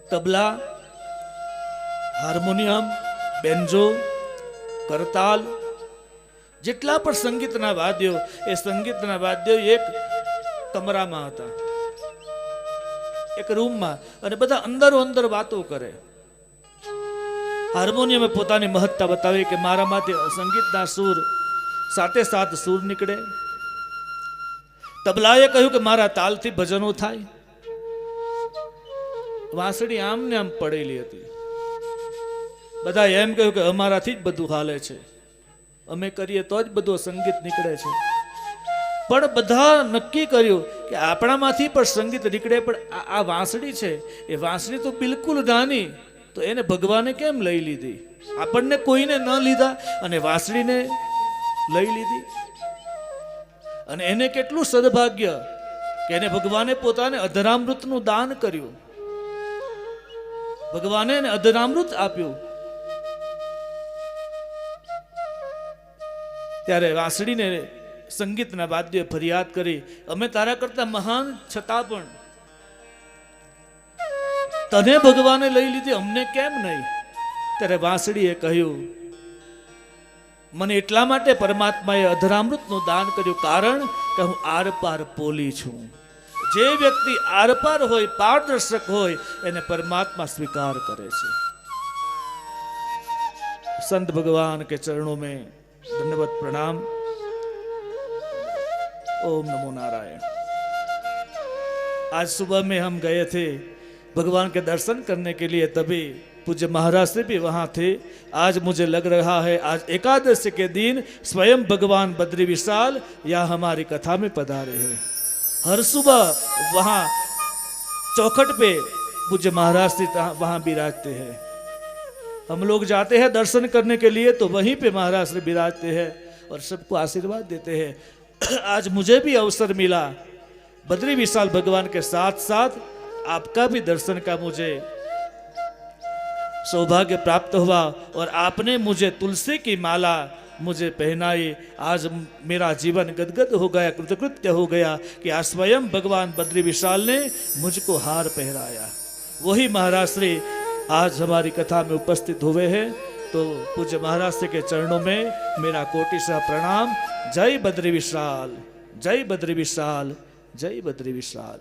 તબલા, હાર્મોનિયમ, બેન્જો, કરતાલ, જેટલા પણ સંગીતના વાદ્યો, એ સંગીતના વાદ્યો એક કમરામાં હતા, એક રૂમમાં, અને બધા અંદરો અંદર વાતો કરે. હાર્મોનિયમે પોતાની મહત્તા બતાવી કે મારામાંથી સંગીતના સૂર સાથે સાત સૂર નીકળે. તબલાએ કહ્યું કે મારા તાલથી ભજનો થાય. વાંસળી આમ ને આમ પડેલી હતી. બધા એમ કહ્યું કે અમારાથી જ બધું હાલે છે, અમે કરીએ તો જ બધું સંગીત નીકળે છે. પણ બધા નક્કી કર્યું કે આપણામાંથી પણ સંગીત નીકળે, પણ આ વાંસળી છે એ વાંસળી તો બિલકુલ નાની, તો એને ભગવાને કેમ લઈ લીધી? આપણને કોઈને ન લીધા અને વાંસળીને લઈ લીધી. અને એને કેટલું સદભાગ્ય કે એને ભગવાને પોતાને અધરામૃતનું દાન કર્યું. ભગવાને એને અધરામૃત આપ્યું. ત્યારે વાંસળીને સંગીતના વાદ્યોએ ફરિયાદ કરી, અમે તારા કરતા મહાન છતાં પણ તને ભગવાને લઈ લીધી, અમને કેમ નહીં? ત્યારે વાંસળીએ કહ્યું, મને એટલા માટે પરમાત્માએ અધરામૃતનું દાન કર્યું, કારણ કે હું આરપાર પોલી છું. જે વ્યક્તિ આરપાર હોય, પારદર્શક હોય, એને પરમાત્મા સ્વીકાર કરે છે. संत भगवान के चरणों में धन्यवाद प्रणाम. ओम नमो नारायण. आज सुबह में हम गए थे भगवान के दर्शन करने के लिए, तभी पूज्य महाराज से भी वहाँ थे. आज मुझे लग रहा है आज एकादशी के दिन स्वयं भगवान बद्री विशाल यहाँ हमारी कथा में पधारे हैं. हर सुबह वहाँ चौखट पे पूज्य महाराज से वहाँ विराजते हैं. हम लोग जाते हैं दर्शन करने के लिए तो वहीं पे महाराज से विराजते हैं और सबको आशीर्वाद देते हैं. आज मुझे भी अवसर मिला बद्री विशाल भगवान के साथ साथ आपका भी दर्शन का मुझे सौभाग्य प्राप्त हुआ और आपने मुझे तुलसी की माला मुझे पहनाई. आज मेरा जीवन गदगद हो गया, कृतकृत्य हो गया कि आज स्वयं भगवान बद्री विशाल ने मुझको हार पहराया. वही महाराज श्री आज हमारी कथा में उपस्थित हुए हैं. तो पूज्य महाराज श्री के चरणों में मेरा कोटिशः प्रणाम. जय बद्री विशाल, जय बद्री विशाल, जय बद्री विशाल.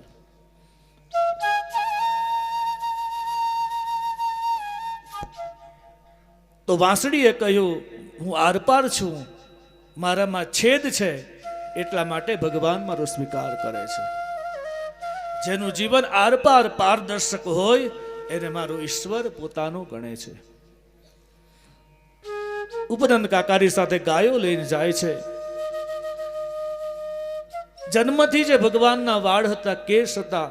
तो વાંસળીએ કહ્યું, હું આરપાર છું, મારામાં છેદ છે, એટલા માટે ભગવાન મારો સ્વીકાર કરે છે. જેનું જીવન આરપાર પારદર્શક હોય એને મારો ઈશ્વર પોતાનો ગણે છે. ઉપનંદ કાકારી સાથે ગાયો લઈને જાય છે. જન્મથી જે ભગવાનના વાળ હતા, કેશ હતા,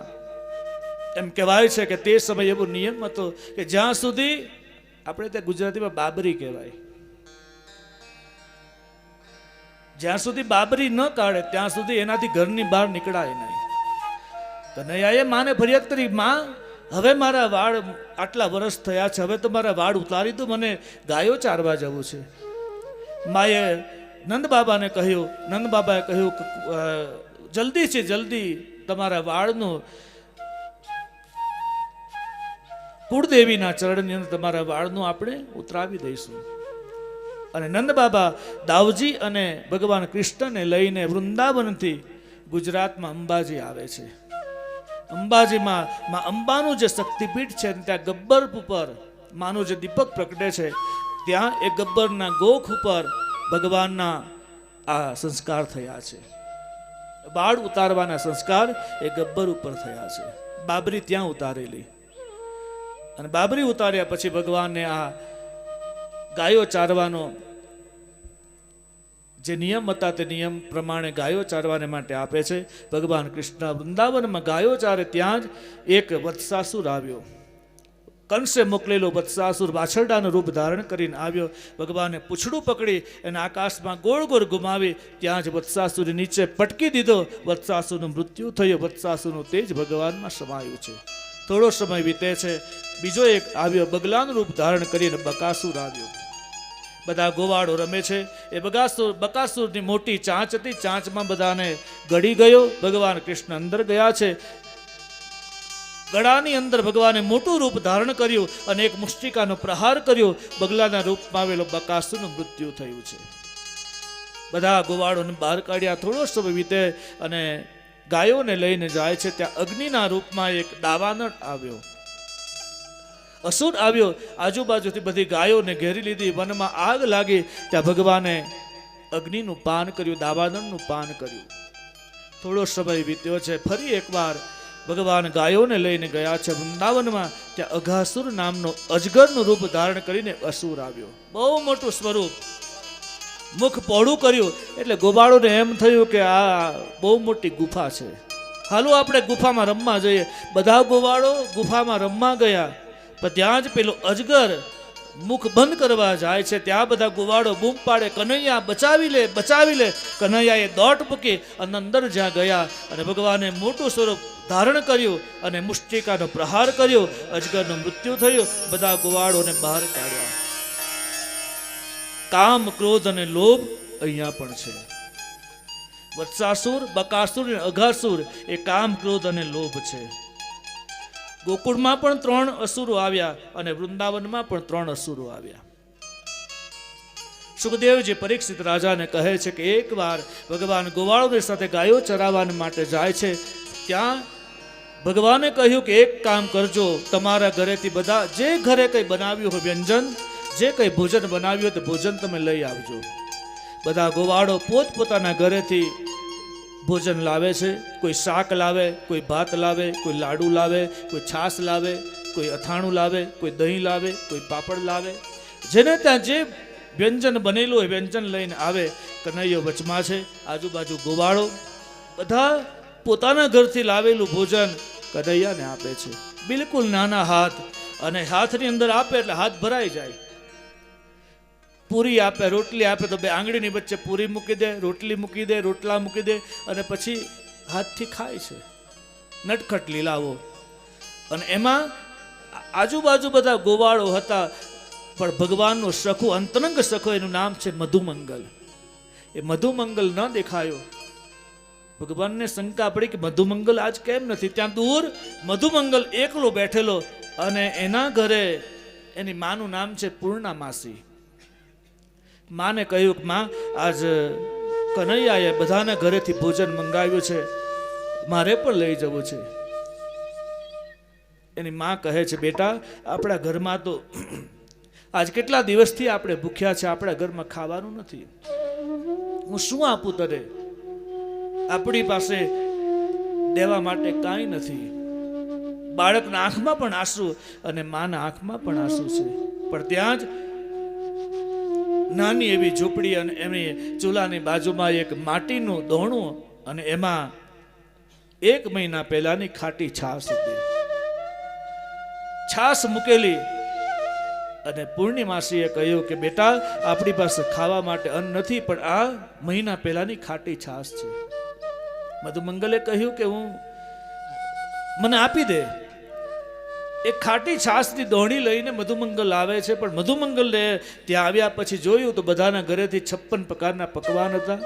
એમ કહેવાય છે કે તે સમય એવો નિયમ હતો કે જ્યાં સુધી, આપણે ત્યાં ગુજરાતીમાં બાબરી કહેવાય, જ્યાં સુધી બાબરી ન કાઢે ત્યાં સુધી એનાથી ઘરની બહાર નીકળાય નહીં. કનૈયાએ માને ફરિયાદ કરી, માં હવે મારા વાળ આટલા વર્ષ થયા છે, હવે તો મારા વાળ ઉતારી દો, મને ગાયો ચારવા જવું છે. માએ નંદ બાબાને કહ્યું, નંદ બાબાએ કહ્યું જલ્દી છે, જલ્દી તમારા વાળનું કુળદેવીના ચરણની અંદર તમારા વાળનું આપણે ઉતરાવી દઈશું. અને નંદ બાબા દાવજી અને ભગવાન કૃષ્ણને લઈને વૃંદાવનથી ગુજરાતમાં અંબાજી આવે છે. અંબાજીમાં માં અંબાનું જે શક્તિપીઠ છે ત્યાં ગબ્બર ઉપર માનું જે દીપક પ્રગટે છે, ત્યાં એ ગબ્બરના ગોખ ઉપર ભગવાનના આ સંસ્કાર થયા છે. વાળ ઉતારવાના સંસ્કાર એ ગબ્બર ઉપર થયા છે. બાબરી ત્યાં ઉતારેલી, અને બાબરી ઉતાર્યા પછી ભગવાનને આ ગાયો ચારવાનો જે નિયમ હતા તે નિયમ પ્રમાણે ગાયો ચારવાને માટે આપે છે. ભગવાન કૃષ્ણ વૃંદાવનમાં ગાયો ચારે ત્યાં જ એક વત્સાસુર આવ્યો. કંસે મોકલેલો વત્સાસુર વાછરડાનું રૂપ ધારણ કરીને આવ્યો. ભગવાને પૂંછડું પકડી અને આકાશમાં ગોળ ગોળ ઘુમાવી ત્યાં જ વત્સાસુર નીચે પટકી દીધો. વત્સાસુરનું મૃત્યુ થયું. વત્સાસુરનું તેજ ભગવાનમાં સમાયું છે. થોડો સમય વીતે છે, બીજો એક આવ્યો, બગલાનું રૂપ ધારણ કરીને બકાસુર આવ્યો. બધા ગોવાળો રમે છે. એ બકાસુરની મોટી ચાંચ હતી, ચાંચમાં બધાને ગળી ગયો. ભગવાન કૃષ્ણ અંદર ગયા છે. ગળાની અંદર ભગવાને મોટું રૂપ ધારણ કર્યું અને એક મુષ્ટિકાનો પ્રહાર કર્યો. બગલાના રૂપમાં આવેલો બકાસુરનું મૃત્યુ થયું છે. બધા ગોવાળોને બહાર કાઢ્યા. થોડો સમય વીતે અને ગાયોને લઈને જાય છે. ત્યાં અગ્નિના રૂપમાં એક દાવાનળ આવ્યો, અસુર આવ્યો. આજુબાજુથી બધી ગાયોને ઘેરી લીધી. વનમાં આગ લાગી. ત્યાં ભગવાને અગ્નિનું પાન કર્યું, દાવાનળનું પાન કર્યું. થોડો સમય વીત્યો છે. ફરી એકવાર ભગવાન ગાયોને લઈને ગયા છે વૃંદાવનમાં. ત્યાં અઘાસુર નામનો અજગરનું રૂપ ધારણ કરીને અસુર આવ્યો. બહુ મોટું સ્વરૂપ, મુખ પહોળું કર્યું. એટલે ગોવાળોને એમ થયું કે આ બહુ મોટી ગુફા છે, હાલો આપણે ગુફામાં રમવા જઈએ. બધા ગોવાળો ગુફામાં રમવા ગયા. પણ ત્યાં જ પેલો અજગર મુખ બંધ કરવા જાય છે. ત્યાં બધા ગોવાળો બૂમ પાડે, કનૈયા બચાવી લે, બચાવી લે. કનૈયાએ દોટ મૂકી અને અંદર જ્યાં ગયા અને ભગવાને મોટું સ્વરૂપ ધારણ કર્યું અને મુષ્ટિકાનો પ્રહાર કર્યો. અજગરનું મૃત્યુ થયું. બધા ગોવાળોને બહાર કાઢ્યા. કામ, ક્રોધ અને લોભ અહીંયા પણ છે. વત્સાસુર, બકાસુર અને અઘાસુર એ કામ, ક્રોધ અને લોભ છે. ગોકુળમાં પણ 3 અસુરો આવ્યા અને વૃંદાવનમાં પણ 3 અસુરો આવ્યા. સુખદેવજી પરીક્ષિત રાજાને કહે છે કે એકવાર ભગવાન ગોવાળોની સાથે ગાયો ચરાવવા માટે જાય છે. ત્યાં ભગવાને કહ્યું કે એક કામ કરજો, તમારા ઘરેથી બધા જે ઘરે કંઈ બનાવ્યું હોય વ્યંજન, જે કંઈ ભોજન બનાવ્યું હોય તે ભોજન તમે લઈ આવજો. બધા ગોવાળો પોતપોતાના ઘરેથી ભોજન લાવે છે. કોઈ શાક લાવે, કોઈ ભાત લાવે, કોઈ લાડુ લાવે, કોઈ છાશ લાવે, કોઈ અથાણું લાવે, કોઈ દહીં લાવે, કોઈ પાપડ લાવે. જેને ત્યાં જે વ્યંજન બનેલું હોય વ્યંજન લઈને આવે. કનૈયો વચમાં છે, આજુબાજુ ગોવાળો, બધા પોતાના ઘરથી લાવેલું ભોજન કનૈયાને આપે છે. બિલકુલ નાના હાથ, અને હાથની અંદર આપે એટલે હાથ ભરાઈ જાય. પૂરી આપે, રોટલી આપે તો 2 આંગળીની વચ્ચે પૂરી મૂકી દે, રોટલી મૂકી દે, રોટલા મૂકી દે અને પછી હાથથી ખાય છે. નટખટ લીલાઓ. અને એમાં આજુબાજુ બધા ગોવાળો હતા, પણ ભગવાનનો સખો, અંતરંગ સખો, એનું નામ છે મધુમંગલ. એ મધુમંગલ ન દેખાયો. ભગવાનને શંકા પડી કે મધુમંગલ આજ કેમ નથી. ત્યાં દૂર મધુમંગલ એકલો બેઠેલો, અને એના ઘરે એની માનું નામ છે પૂર્ણા માસી. માને કહ્યું કે માં, આજ કનૈયાએ બધાના ઘરેથી ભોજન મંગાવ્યું છે, મારે પણ લઈ જવું છે. એની માં કહે છે બેટા, આપણા ઘરમાં તો આજ કેટલા દિવસથી આપણે ભૂખ્યા છે, આપણા ઘરમાં ખાવાનું નથી. હું શું આપું તને? આપણી પાસે દેવા માટે કાંઈ નથી. બાળકના આંખમાં પણ આંસુ અને માના આંખમાં પણ આંસુ છે. પણ ત્યાં જ નાની એવી ઝૂંપડી અને એની ચૂલાની બાજુમાં એક માટીનું દોણું, અને એમાં 1 મહિના પહેલાની ખાટી છાશ હતી. છાશ મૂકેલી. અને પૂર્ણિમાસીએ કહ્યું કે બેટા, આપણી પાસે ખાવા માટે અન્ન નથી, પણ આ મહિના પહેલાની ખાટી છાશ છે. મધુમંગલે કહ્યું કે મને આપી દે. એક ખાટી છાશની દોણી લઈને મધુમંગલ આવે છે. પણ મધુમંગલને ત્યાં આવ્યા પછી જોયું તો બધાના ઘરેથી 56 પ્રકારના પકવાન હતા.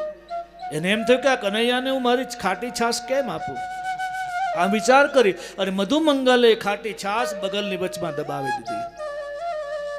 એને એમ થયું કે આ કનૈયાને હું મારી ખાટી છાશ કેમ આપું. આ વિચાર કરી અને મધુમંગલે ખાટી છાશ બગલની વચમાં દબાવી દીધી.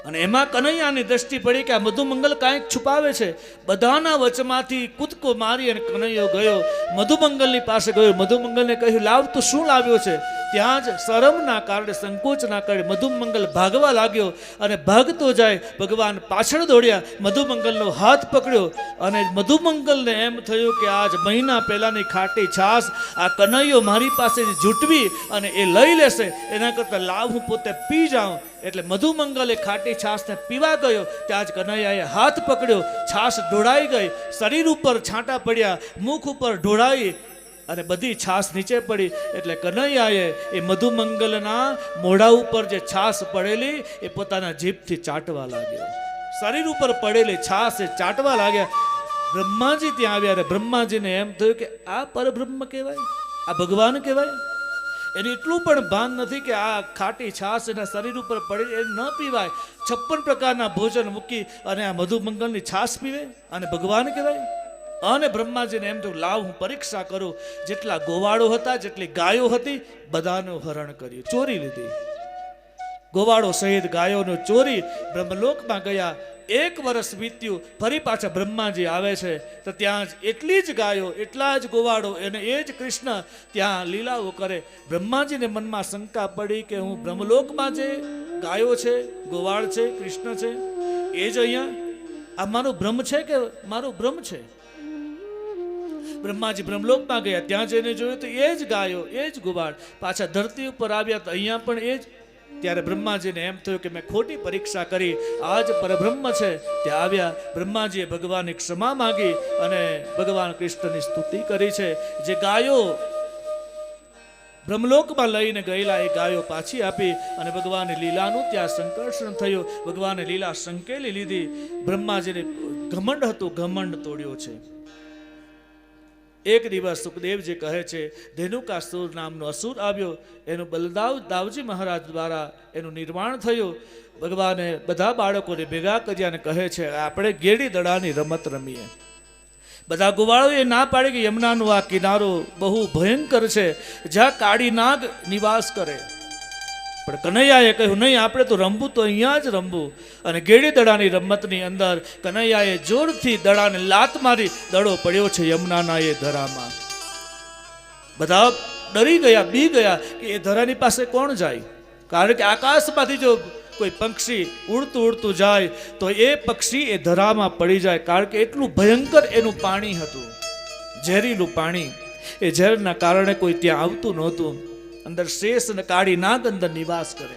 અને એમાં કનૈયાની દ્રષ્ટિ પડી કે આ મધુમંગલ કાંઈક છુપાવે છે. બધાના વચમાંથી કૂદકો મારી અને કનૈયો ગયો મધુમંગલની પાસે ગયો. મધુમંગલને કહ્યું, લાવ, તું શું લાવ્યો છે? ત્યાં જ શરમના કારણે, સંકોચના કારણે મધુમંગલ ભાગવા લાગ્યો. અને ભાગતો જાય ભગવાન પાછળ દોડ્યા, મધુમંગલનો હાથ પકડ્યો. અને મધુમંગલને એમ થયું કે આજ મહિના પહેલાની ખાટી છાશ આ કનૈયો મારી પાસે જૂટવી અને એ લઈ લેશે, એના કરતાં લાવ હું પોતે પી જાઉં. એટલે મધુમંગલે ખાટી છાશને પીવા ગયો. ત્યાં જ કનૈયાએ હાથ પકડ્યો. છાશ ઢોળાઈ ગઈ, શરીર ઉપર છાંટા પડ્યા, મુખ ઉપર ઢોળાઈ અને બધી છાશ નીચે પડી. એટલે કનૈયાએ એ મધુમંગલના મોઢા ઉપર જે છાશ પડેલી એ પોતાના જીભથી ચાટવા લાગ્યો. શરીર ઉપર પડેલી છાશ એ ચાટવા લાગ્યા. બ્રહ્માજી ત્યાં આવ્યા અને બ્રહ્માજીને એમ થયું કે આ પરબ્રહ્મ કહેવાય, આ ભગવાન કહેવાય. એને એટલું પણ ભાન નથી કે આ ખાટી છાશ એના શરીર ઉપર પડે એ ન પીવાય. 56 પ્રકારના ભોજન મૂકી અને આ મધુમંગલની છાશ પીવે અને ભગવાન કહેવાય. અને બ્રહ્માજીને એમ તો લાવ, હું પરીક્ષા કરું. જેટલા ગોવાળો હતા, જેટલી ગાયો હતી, બધાનું હરણ કર્યું, ચોરી લીધી. ગોવાળો સહિત ગાયોનું ચોરી બ્રહ્મલોકમાં ગયા. 1 વર્ષ વીત્યું. ફરી પાછા બ્રહ્માજી આવે છે તો ત્યાં જ એટલી જ ગાયો, એટલા જ ગોવાળો અને એ જ કૃષ્ણ ત્યાં લીલાઓ કરે. બ્રહ્માજીને મનમાં શંકા પડી કે હું બ્રહ્મલોકમાં જે ગાયો છે, ગોવાળ છે, કૃષ્ણ છે, એ જ અહીંયા આ મારો ભ્રમ છે કે મારો ભ્રમ છે? બ્રહ્માજી બ્રહ્મલોકમાં ગયા. ત્યાં જઈને જોયું તો એ જ ગાયો, એ જ ગોવાળ. પાછા ધરતી ઉપર આવ્યા તો અહીંયા પણ એ જ. ત્યારે બ્રહ્માજીને એમ થયું કે મેં ખોટી પરીક્ષા કરી, આજ પરબ્રહ્મ છે. ત્યાં આવ્યા. બ્રહ્માજીએ ભગવાનની ક્ષમા માંગી અને ભગવાન કૃષ્ણની સ્તુતિ કરી છે. જે ગાયો બ્રહ્મલોકમાં લઈને ગયેલા એ ગાયો પાછી આપી અને ભગવાનની લીલાનું ત્યાં સંકર્ષણ થયું. ભગવાને લીલા સંકેલી લીધી. બ્રહ્માજીને ઘમંડ હતું, ઘમંડ તોડ્યો છે. એક દિવસ સુખદેવજી કહે છે ધેનુકાસુર નામનો અસુર આવ્યો. એનું દાવજી મહારાજ દ્વારા એનું નિર્માણ થયું. ભગવાને બધા બાળકોને ભેગા કર્યા અને કહે છે આપણે ગેડી દડાની રમત રમીએ. બધા ગોવાળોએ ના પાડી કે યમુનાનો આ કિનારો બહુ ભયંકર છે, જ્યાં કાળી નાગ નિવાસ કરે. પણ કનૈયાએ કહ્યું નહીં, આપણે તો રમવું તો અહીંયા જ રમવું. અને ગેડી દડાની રમતની અંદર કનૈયાએ જોરથી દડાને લાત મારી, દડો પડ્યો છે યમુનાના એ ધરામાં. બધા ડરી ગયા, બી ગયા કે એ ધરાની પાસે કોણ જાય, કારણ કે આકાશમાંથી જો કોઈ પક્ષી ઉડતું ઉડતું જાય તો એ પક્ષી એ ધરામાં પડી જાય, કારણ કે એટલું ભયંકર એનું પાણી હતું, ઝેરીલું પાણી. એ ઝેરના કારણે કોઈ ત્યાં આવતું નહોતું. અંદર શેષ અને કાળી નાગ અંદર નિવાસ કરે.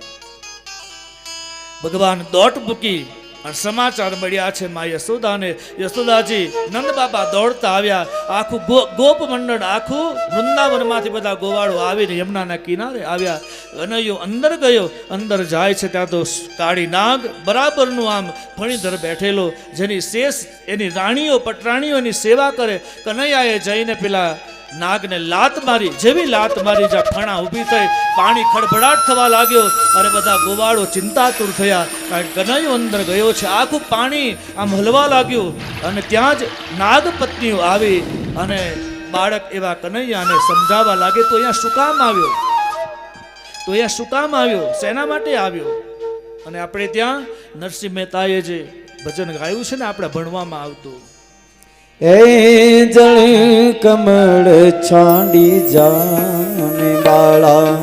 ભગવાન દોટ મૂકી અને સમાચાર મળ્યા છે મા યશોદાને. યશોદાજી નંદ બાબા દોડતા આવ્યા, આખું ગોપ મંડળ, આખું વૃંદાવનમાંથી બધા ગોવાળો આવીને યમુનાના કિનારે આવ્યા. કનૈયો અંદર ગયો, અંદર જાય છે ત્યાં તો કાળી નાગ બરાબરનું આમ ફણીધર બેઠેલો, જેની શેષ એની રાણીઓ પટરાણીઓની સેવા કરે. કનૈયાએ જઈને પેલા નાગને લાત મારી, જેવી લાત મારી જ્યાં ફણા ઊભી થઈ, પાણી ખડભડાટ થવા લાગ્યો અને બધા ગોવાળો ચિંતાતુર થયા, કારણ કે કનૈયો અંદર ગયો છે. આખું પાણી આમ હલવા લાગ્યું અને ત્યાં જ નાગપત્નીઓ આવી અને બાળક એવા કનૈયાને સમજાવવા લાગે, તો અહીંયા શું કામ આવ્યો, તો અહીંયા શું કામ આવ્યો, શેના માટે આવ્યો. અને આપણે ત્યાં નરસિંહ મહેતાએ જે ભજન ગાયું છે ને, આપણે ભણવામાં આવતું, એ જળ કમળ છાંડી જાને બાળા,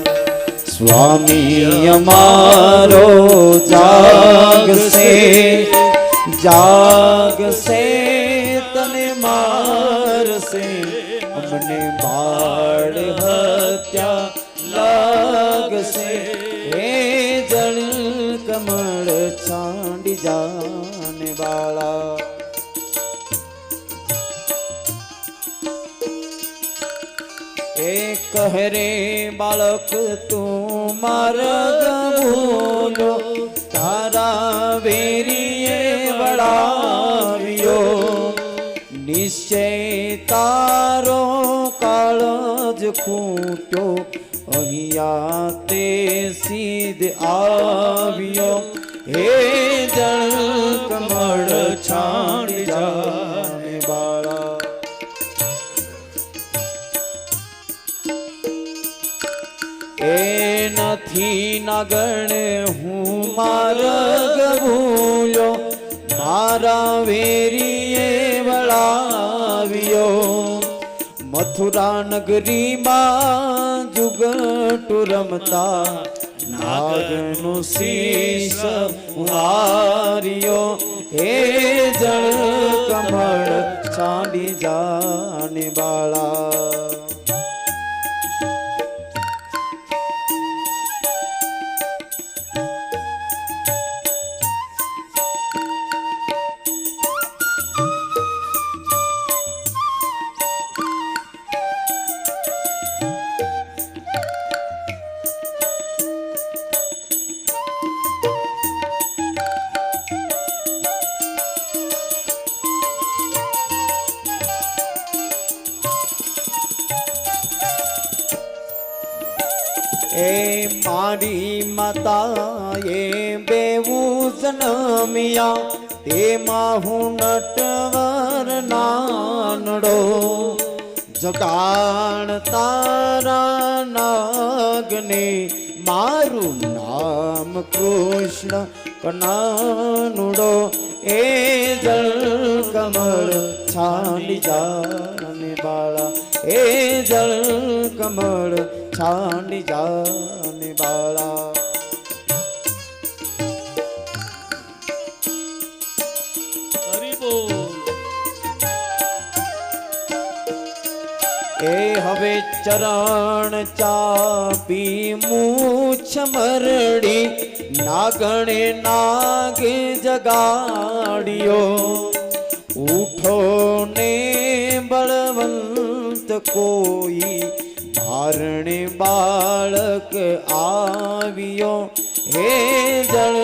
સ્વામી અમારો જાગશે, જાગશે તને મારશે, અમને બાળ હત્યા લાગશે. એ જળ કમળ છાંડી જાને બાળા. એ કહરે બાળક તું માર્ગ ભૂલો, તારા વેરીએ વળાવ્યો, નિશ્ચય તારો કાળ જ ખૂટ્યો, અહીંયા તે સીધ આવ્યો. હે જળ કમળ છાંડી જાને બાળા. એ નથી નાગણ હું માર્ગ ભૂલ્યો, મારા વેરીએ વળાવ્યો, મથુરા નગરીમાં જુગટુ રમતા, નાગનું શીશ ઉહાર્યો. હે જળ કમળ છાંડી જાને બાળા. એ મારી માતાએ બેવું જન્મ્યા, તેમાં હું નટવર નાનડો, જગાણ તારા નાગને, મારું નામ કૃષ્ણ કનાનુડો. એ જળ કમળ છાંડી જાને બાળા, એ જળ કમળ છાંડી જાને બાળા. એ હવે ચરણ ચાપી મૂછ મરડી, નાગણે નાગ જગાડ્યો, ઉઠો ને બળવંત કોઈ, ભારણે બાળક આવ્યો. હે જળ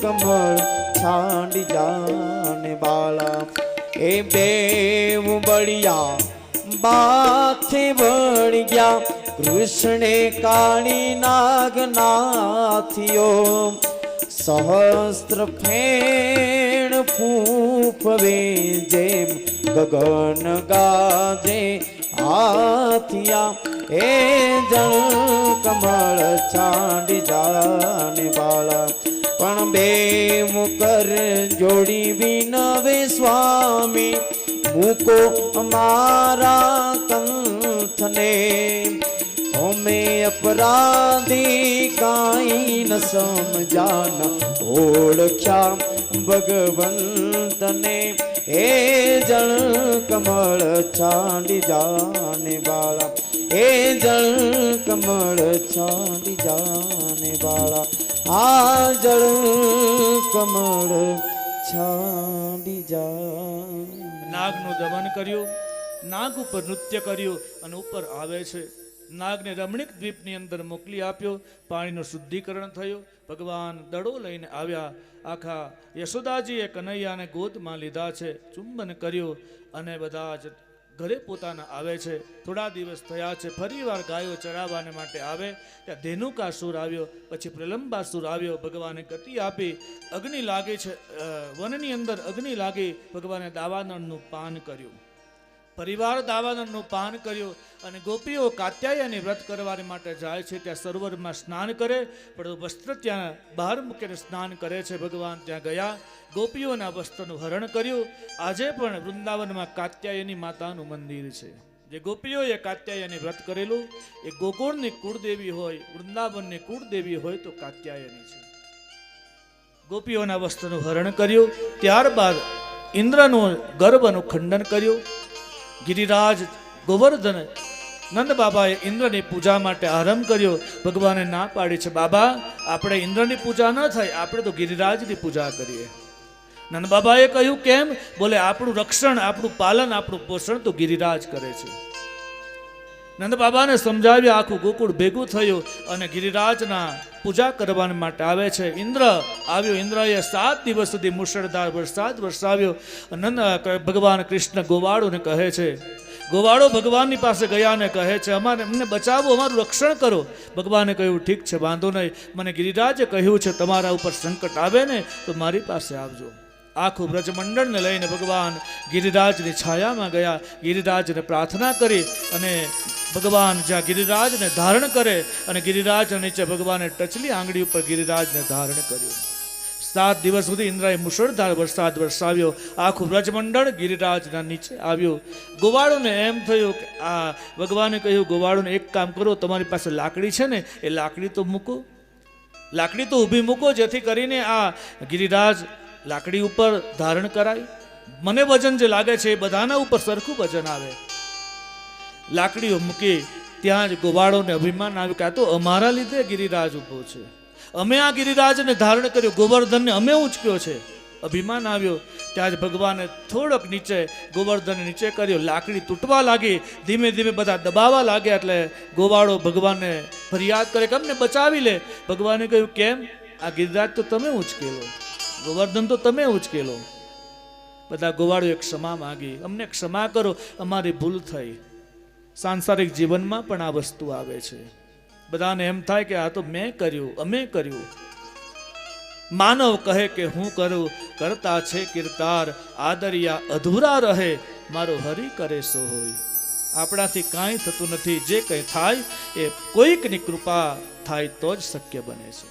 કમળ છાંડી જાને બાળા. એ બેવ બળિયા બાથે વળી ગયા, કૃષ્ણે કાળી નાગ નાથિયો, સહસ્ત્ર ફેણ ફૂફવે જેમ ગગન ગાજે હાથિયા એ જળ કમળ છાંડી જાને બાળા પણ બે મુકર જોડી વિનવે સ્વામી મૂકો અમારા કંઠને અમે અપરાધી કાંઈ ન સમજાન ઓળખ્યા ભગવંતને એ જળ કમળ છાંડી જાને બાળા એ જળ કમળ છાંડી જાને બાળા આ જળ કમળ છાંડી જા. નાગનું દમન કર્યું, નાગ ઉપર નૃત્ય કર્યું અને ઉપર આવે છે. નાગને રમણીક દ્વીપની અંદર મોકલી આપ્યો, પાણીનું શુદ્ધિકરણ થયું. ભગવાન દડો લઈને આવ્યા. આખા યશોદાજીએ કનૈયાને ગોદમાં લીધા છે, ચુંબન કર્યું અને બધા જ ઘરે પોતાના આવે છે. થોડા દિવસ થયા છે, ફરીવાર ગાયો ચરાવવાને માટે આવે ત્યાં ધેનુકાસુર આવ્યો, પછી પ્રલંબાસુર આવ્યો. ભગવાને ગતિ આપી, અગ્નિ લાગી છે, વનની અંદર અગ્નિ લાગી. ભગવાને દાવાનળનું પાન કર્યું, પરિવાર દાવાનળનું પાન કર્યું અને ગોપીઓ કાત્યાયની વ્રત કરવા માટે જાય છે. ત્યાં સરોવરમાં સ્નાન કરે, પણ વસ્ત્ર ત્યાં બહાર મૂકીને સ્નાન કરે છે. ભગવાન ત્યાં ગયા, ગોપીઓના વસ્ત્રનું હરણ કર્યું. આજે પણ વૃંદાવનમાં કાત્યાયની માતાનું મંદિર છે. જે ગોપીઓએ કાત્યાયની વ્રત કરેલું એ ગોકુળની કુળદેવી હોય, વૃંદાવનની કુળદેવી હોય તો કાત્યાયની છે. ગોપીઓના વસ્ત્રનું હરણ કર્યું. ત્યારબાદ ઇન્દ્રનું ગર્ભનું ખંડન કર્યું. ગિરિરાજ ગોવર્ધન નંદ બાબાએ ઇન્દ્રની પૂજા માટે આરંભ કર્યો. ભગવાને ના પાડી છે, બાબા આપણે ઇન્દ્રની પૂજા ન થાય, આપણે તો ગિરિરાજની પૂજા કરીએ. નંદ બાબાએ કહ્યું કેમ? બોલે આપણું રક્ષણ, આપણું પાલન, આપણું પોષણ તો ગિરિરાજ કરે છે. નંદ બાબાને સમજાવ્યા, આખું ગોકુળ ભેગું થયું અને ગિરિરાજના પૂજા કરવા માટે આવે છે. ઇન્દ્ર આવ્યો, ઇન્દ્રએ 7 દિવસ સુધી મુશળધાર વરસાદ વરસાવ્યો. ભગવાન કૃષ્ણ ગોવાળોને કહે છે, ગોવાળો ભગવાનની પાસે ગયા અને કહે છે અમને બચાવો, અમારું રક્ષણ કરો. ભગવાને કહ્યું ઠીક છે, વાંધો નહીં, મને ગિરિરાજે કહ્યું છે તમારા ઉપર સંકટ આવે ને તો મારી પાસે આવજો. આખું બ્રજમંડળને લઈને ભગવાન ગિરિરાજની છાયામાં ગયા. ગિરિરાજને પ્રાર્થના કરી અને ભગવાન જ્યાં ગિરિરાજને ધારણ કરે અને ગિરિરાજ નીચે ભગવાને ટચલી આંગળી ઉપર ગિરિરાજને ધારણ કર્યું. 7 દિવસ સુધી ઇન્દ્રએ મુશળધાર વરસાદ વરસાવ્યો. આખું બ્રજમંડળ ગિરિરાજના નીચે આવ્યું. ગોવાળોને એમ થયું કે આ ભગવાને કહ્યું ગોવાળોને એક કામ કરો, તમારી પાસે લાકડી છે ને એ લાકડી તો મૂકો, લાકડી તો ઊભી મૂકો, જેથી કરીને આ ગિરિરાજ લાકડી ઉપર ધારણ કરાય. મને વજન જે લાગે છે એ બધાના ઉપર સરખું વજન આવે. લાકડીઓ મૂકી. ત્યાં જ ગોવાળોને અભિમાન આવ્યું કે આ તો અમારા લીધે ગિરિરાજ ઊભો છે, અમે આ ગિરિરાજને ધારણ કર્યો, ગોવર્ધનને અમે ઉંચક્યો છે. અભિમાન આવ્યો. ત્યાં જ ભગવાને થોડોક નીચે ગોવર્ધન નીચે કર્યો, લાકડી તૂટવા લાગી. ધીમે ધીમે બધા દબાવવા લાગ્યા. એટલે ગોવાળો ભગવાનને ફરિયાદ કરે કે અમને બચાવી લે. ભગવાને કહ્યું કેમ? આ ગિરિરાજ તો તમે ઉંચકેલો, ગોવર્ધન તો તમે ઉંચકેલો. બધા ગોવાળોએ ક્ષમા માંગી, અમને ક્ષમા કરો, અમારી ભૂલ થઈ. સાંસારિક જીવનમાં પણ આ વસ્તુ આવે છે. બધાને એમ થાય કે આ તો મેં કર્યું, અમે કર્યું. માનવ કહે કે હું કરું, કરતા છે કિરતાર, આદરિયા અધૂરા રહે, મારો હરિ કરે સો હોય. આપણાથી કાંઈ થતું નથી, જે કંઈ થાય એ કોઈકની કૃપા થાય તો જ શક્ય બને છે.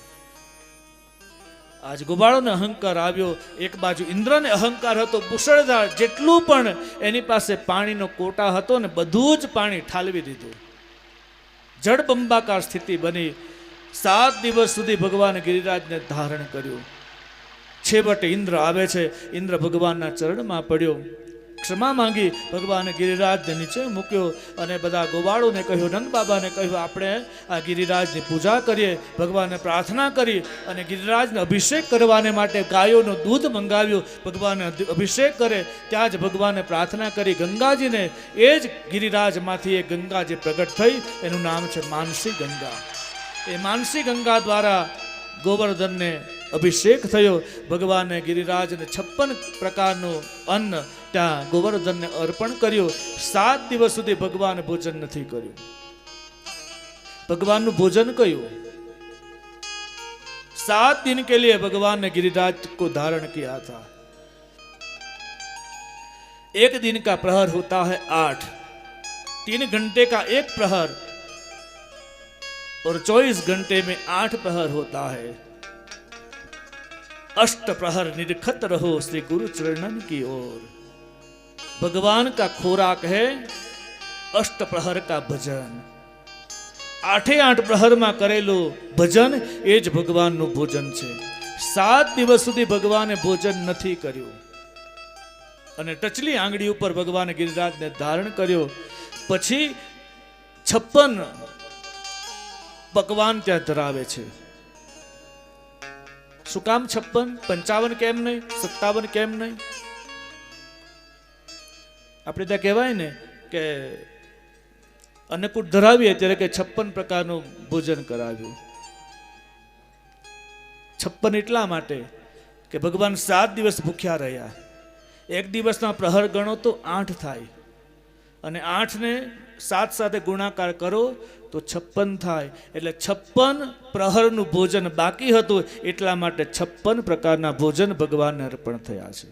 આજ ગોવાળોને અહંકાર આવ્યો. એક બાજુ ઇન્દ્રને અહંકાર હતો, મુશળધાર જેટલું પણ એની પાસે પાણીનો કોટા હતો ને બધું જ પાણી ઠાલવી દીધું. જળબંબાકાર સ્થિતિ બની. 7 દિવસ સુધી ભગવાન ગિરિરાજને ધારણ કર્યું. છેવટે ઇન્દ્ર આવે છે. ઇન્દ્ર ભગવાનના ચરણમાં પડ્યો, ક્ષમા માંગી. ભગવાને ગિરિરાજને નીચે મૂક્યો અને બધા ગોવાળોને કહ્યું, નંદ બાબાને કહ્યું આપણે આ ગિરિરાજની પૂજા કરીએ. ભગવાને પ્રાર્થના કરી અને ગિરિરાજને અભિષેક કરવાને માટે ગાયોનું દૂધ મંગાવ્યું. ભગવાને અભિષેક કરે ત્યાં જ ભગવાને પ્રાર્થના કરી ગંગાજીને. એ જ ગિરિરાજમાંથી એ ગંગા જે પ્રગટ થઈ એનું નામ છે માનસી ગંગા. એ માનસી ગંગા દ્વારા ગોવર્ધનને અભિષેક થયો. ભગવાને ગિરિરાજને 56 પ્રકારનું અન્ન ત્યાં ગોવર્ધનને અર્પણ કર્યું. 7 દિવસ સુધી ભગવાને ભોજન નથી કર્યું. ભગવાનનું ભોજન કયું? 7 दिन के लिए भगवान ने गिरिराज को धारण किया था। एक दिन का प्रहर होता है 8, 3 घंटे का एक प्रहर और 24 घंटे में 8 प्रहर होता है। अष्ट प्रहर निरखत रहो श्री गुरु चरणन की ओर। भगवान का खोराक है अष्ट प्रहर का भजन। 8 प्रहर में करेलो भजन ए ज भगवान नु भोजन छे। 7 દિવસ સુધી ભગવાને ભોજન નથી કર્યું અને ટચલી આંગળી ઉપર ભગવાને ગિરિરાજને ધારણ કર્યો। પછી 56 પકવાન ત્યાં ધરાવે છે। શું કામ 56? 55 કેમ નહીં? 57 કેમ નહીં? આપણે ત્યાં કહેવાય ને કે અન્નકૂટ ધરાવીએ ત્યારે કે 56 પ્રકારનું ભોજન કરાવ્યું। 56 એટલા માટે કે ભગવાન 7 દિવસ ભૂખ્યા રહ્યા। એક દિવસના પ્રહર ગણો તો 8 થાય અને 8 ને 7 સાથે ગુણાકાર કરો તો 56 થાય। એટલે 56 પ્રહરનું ભોજન બાકી હતું એટલા માટે 56 પ્રકારના ભોજન ભગવાનને અર્પણ થયા છે।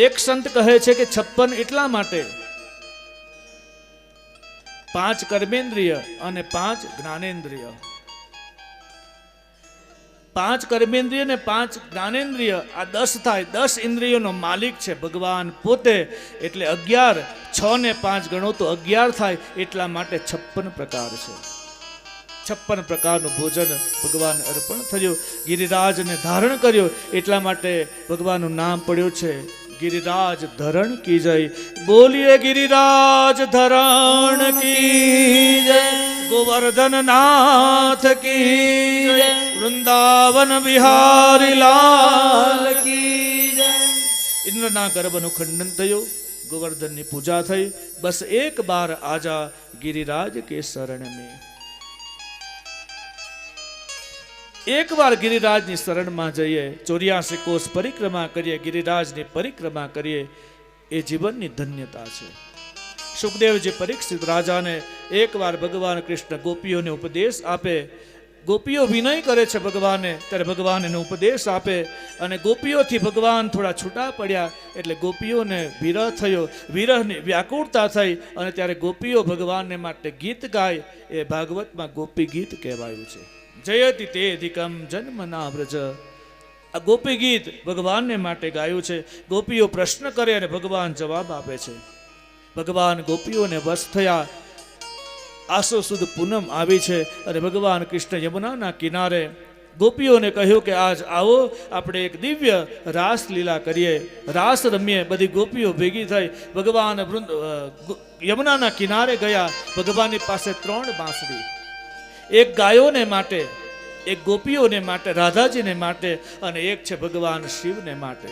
એક સંત કહે છે કે 56 એટલા માટે 5 કર્મેન્દ્રિય અને 5 જ્ઞાનેન્દ્રિય। 5 કર્મેન્દ્રિય ને 5 જ્ઞાનેન્દ્રિય આ 10 થાય। 10 ઇન્દ્રિયોનો માલિક છે ભગવાન પોતે। એટલે 11, 6 ને 5 ગણો તો 11 થાય એટલા માટે 56 પ્રકાર છે। 56 પ્રકારનું ભોજન ભગવાન અર્પણ થયું। ગિરિરાજને ધારણ કર્યો એટલા માટે ભગવાનનું નામ પડ્યું છે गिरिराज धरण की जय। बोलिए गिरिराज धरण की जय। गोवर्धन नाथ की जय। वृंदावन बिहारी लाल की जय। इंद्રના ગર્ભનું ખંડન થયું, ગોવર્ધનની પૂજા થઈ। બસ એક બાર આજા गिरिराज के शरण में। एक बार गिरिराजनी शरणમાં જઈએ, 84 કોષ પરિક્રમા કરીએ, ગિરિરાજની પરિક્રમા કરીએ, એ જીવનની ધન્યતા છે। સુખદેવજી પરીક્ષિત રાજાને એકવાર ભગવાન કૃષ્ણ ગોપીઓને ઉપદેશ આપે। ગોપીઓ વિનય કરે છે ભગવાને, ત્યારે ભગવાન એને ઉપદેશ આપે અને ગોપીઓથી ભગવાન થોડા છૂટા પડ્યા એટલે ગોપીઓને વિરહ થયો। વિરહની વ્યાકુળતા થઈ અને ત્યારે ગોપીઓ ભગવાનને માટે ગીત ગાય। એ ભાગવતમાં ગોપી ગીત કહેવાયું છે। જયતિ તે અધિકમ જન્મના વ્રજ। આ ગોપી ગીત ભગવાનને માટે ગાયું છે। ગોપીઓ પ્રશ્ન કરે અને ભગવાન જવાબ આપે છે। ભગવાન ગોપીઓને વશ થયા। આસો સુદ પૂનમ આવી છે અને ભગવાન કૃષ્ણ યમુનાના કિનારે ગોપીઓને કહ્યું કે આજ આવો આપણે એક દિવ્ય રાસ લીલા કરીએ, રાસ રમીએ। બધી ગોપીઓ ભેગી થઈ ભગવાન યમુનાના કિનારે ગયા। ભગવાનની પાસે 3 બાંસરી, એક ગાયોને માટે, એક ગોપીઓને માટે, રાધાજીને માટે અને એક છે ભગવાન શિવને માટે।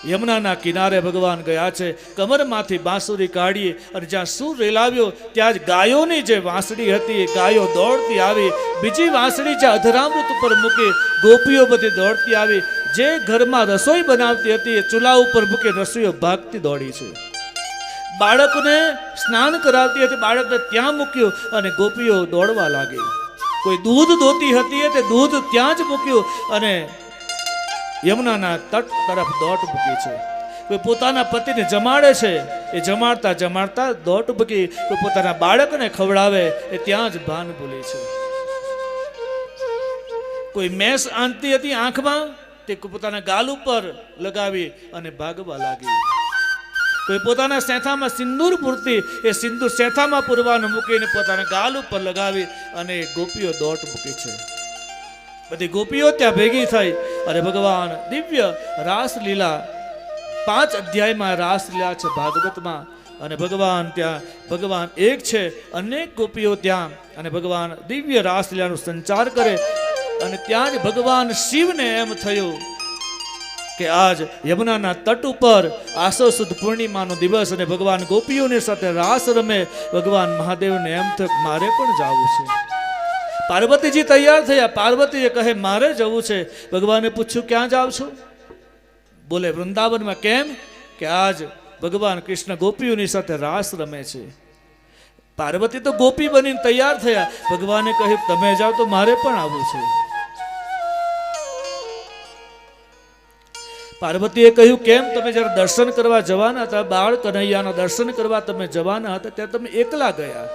યમુનાના કિનારે ભગવાન ગયા છે। કમરમાંથી બાંસુરી કાઢી અને જ્યાં સૂર રેલાવ્યો ત્યાં જ ગાયોની જે વાંસળી હતી એ ગાયો દોડતી આવી। બીજી વાંસળી જે અધરામૃત ઉપર મૂકી ગોપીઓ બધી દોડતી આવી। જે ઘરમાં રસોઈ બનાવતી હતી એ ચૂલા ઉપર મૂકી રસોઈઓ ભાગતી દોડી છે। બાળકને સ્નાન કરાવતી હતી, બાળકને ત્યાં મૂક્યું અને ગોપીઓ દોડવા લાગી। કોઈ દૂધ દોતી હતી તે દૂધ ત્યાં જ મૂક્યું અને યમુનાના તટ તરફ દોટ મૂકી છે। કોઈ પોતાના પતિને જમાડે છે, એ જમાડતા જમાડતા દોટ મૂકી। કોઈ પોતાના બાળકને ખવડાવે એ ત્યાં જ ભાન ભૂલી છે। કોઈ મેસ આંટતી હતી આંખમાં, તે પોતાના ગાલ ઉપર લગાવી અને ભાગવા લાગી। કોઈ પોતાના સેથામાં સિંદૂર પૂરતી, એ સિંદૂર સેથામાં પૂરવાનું મૂકીને પોતાના ગાલ ઉપર લગાવી અને ગોપીઓ દોટ મૂકી છે। બધી ગોપીઓ ત્યાં ભેગી થઈ અને ભગવાન દિવ્ય રાસલીલા 5 અધ્યાયમાં રાસલીલા છે ભાગવતમાં। અને ભગવાન ત્યાં ભગવાન એક છે, અનેક ગોપીઓ ત્યાં અને ભગવાન દિવ્ય રાસલીલાનો સંચાર કરે। અને ત્યાં જ ભગવાન શિવને એમ થયું કે આજ યમુનાના તટ ઉપર આસો સુદ પૂર્ણિમાનો દિવસ અને ભગવાન ગોપીઓની સાથે રાસ રમે। ભગવાન મહાદેવને એમ થયું મારે પણ જવું છે। પાર્વતીજી તૈયાર થયા। પાર્વતીએ કહે મારે જવું છે। ભગવાને પૂછ્યું ક્યાં જાવ છો? બોલે વૃંદાવનમાં। કેમ? કે આજ ભગવાન કૃષ્ણ ગોપીઓની સાથે રાસ રમે છે। પાર્વતી તો ગોપી બનીને તૈયાર થયા। ભગવાને કહ્યું તમે જાઓ તો મારે પણ આવવું છે। પાર્વતીએ કહ્યું કેમ તમે જ્યારે દર્શન કરવા જવાના હતા, બાળ કનૈયાના દર્શન કરવા તમે જવાના હતા ત્યારે તમે એકલા ગયા.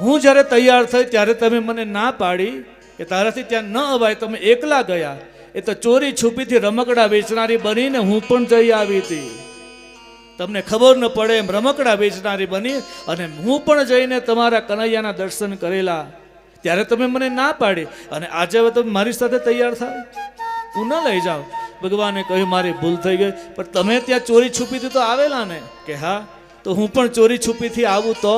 હું જ્યારે તૈયાર થઈ ત્યારે તમે મને ના પાડી કે તારાથી ત્યાં ન અવાય, તમે એકલા ગયા. એ તો ચોરી છુપીથી રમકડા વેચનારી બનીને હું પણ જઈ આવી હતી. તમને ખબર ન પડે એમ રમકડા વેચનારી બની અને હું પણ જઈને તમારા કનૈયાના દર્શન કરેલા. ત્યારે તમે મને ના પાડી અને આજે હવે તમે મારી સાથે તૈયાર થાવ, હું ન લઈ જાઉં. ભગવાને કહ્યું મારી ભૂલ થઈ ગઈ, પણ તમે ત્યાં ચોરી છુપીથી તો આવેલા ને? કે હા, તો હું પણ ચોરી છુપીથી આવું તો?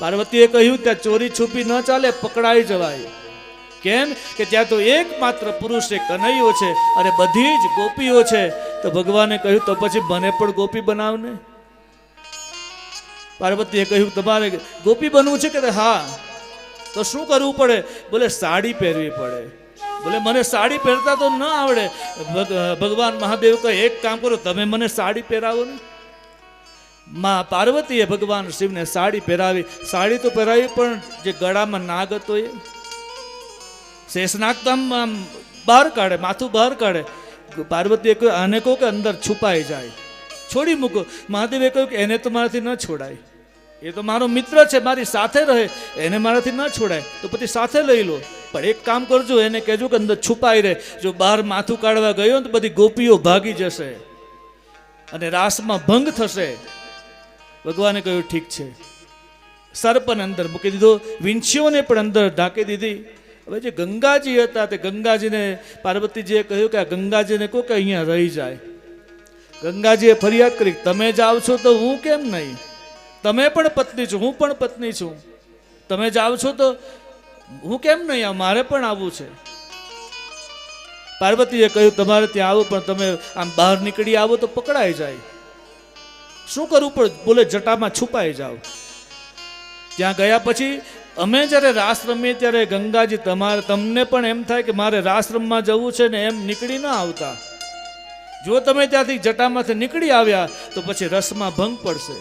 પાર્વતીએ કહ્યું ત્યાં ચોરી છુપી ન ચાલે, પકડાઈ જવાય. કેમ કે ત્યાં તો એકમાત્ર પુરુષ એક કનૈયો છે અને બધી જ ગોપીઓ છે. તો ભગવાને કહ્યું તો પછી મને પણ ગોપી બનાવને. પાર્વતીએ કહ્યું તમારે ગોપી બનવું છે? કે હા. તો શું કરવું પડે? બોલે સાડી પહેરવી પડે. બોલે મને સાડી પહેરતા તો ન આવડે. ભગવાન મહાદેવ કહે એક કામ કરો, તમે મને સાડી પહેરાવો ને. માં પાર્વતીએ ભગવાન શિવને સાડી પહેરાવી. સાડી તો પહેરાવી, પણ જે ગળામાં નાગ હતો એ શેષનાગ તો આમ બહાર કાઢે, માથું બહાર કાઢે. પાર્વતીએ કહ્યું આને કહો કે અંદર છુપાઈ જાય, છોડી મૂકો. મહાદેવે કહ્યું કે એને તો મારાથી ન છોડાય, એ તો મારો મિત્ર છે, મારી સાથે રહે, એને મારાથી ન છોડાય. તો પછી સાથે લઈ લો, પણ એક કામ કરજો, એને કહેજો કે અંદર છુપાઈ રહે. જો બહાર માથું કાઢવા ગયો તો બધી ગોપીઓ ભાગી જશે અને રાસમાં ભંગ થશે. ભગવાને કહ્યું ઠીક છે. સર્પને અંદર મૂકી દીધો, વિંછીઓને પણ અંદર ઢાંકી દીધી. હવે જે ગંગાજી હતા તે ગંગાજીને પાર્વતીજીએ કહ્યું કે આ ગંગાજીને કહો કે અહીંયા રહી જાય. ગંગાજીએ ફરિયાદ કરી તમે જાઓ છો તો હું કેમ નહીં? તમે પણ પત્ની છો, હું પણ પત્ની છું. તમે જાઓ છો તો હું કેમ નહીં આવું? મારે પણ આવવું છે. પાર્વતીએ કહ્યું તમારે ત્યાં આવું, પણ તમે આમ બહાર નીકળી આવો તો પકડાઈ જાય. શું કરવું પડે? બોલે જટામાં છુપાઈ જાઓ. ત્યાં ગયા પછી અમે જ્યારે રાસ રમીએ ત્યારે ગંગાજી તમને પણ એમ થાય કે મારે રાસ રમવા જવું છે ને, એમ નીકળી ન આવતા. જો તમે ત્યાંથી જટામાંથી નીકળી આવ્યા તો પછી રસમાં ભંગ પડશે.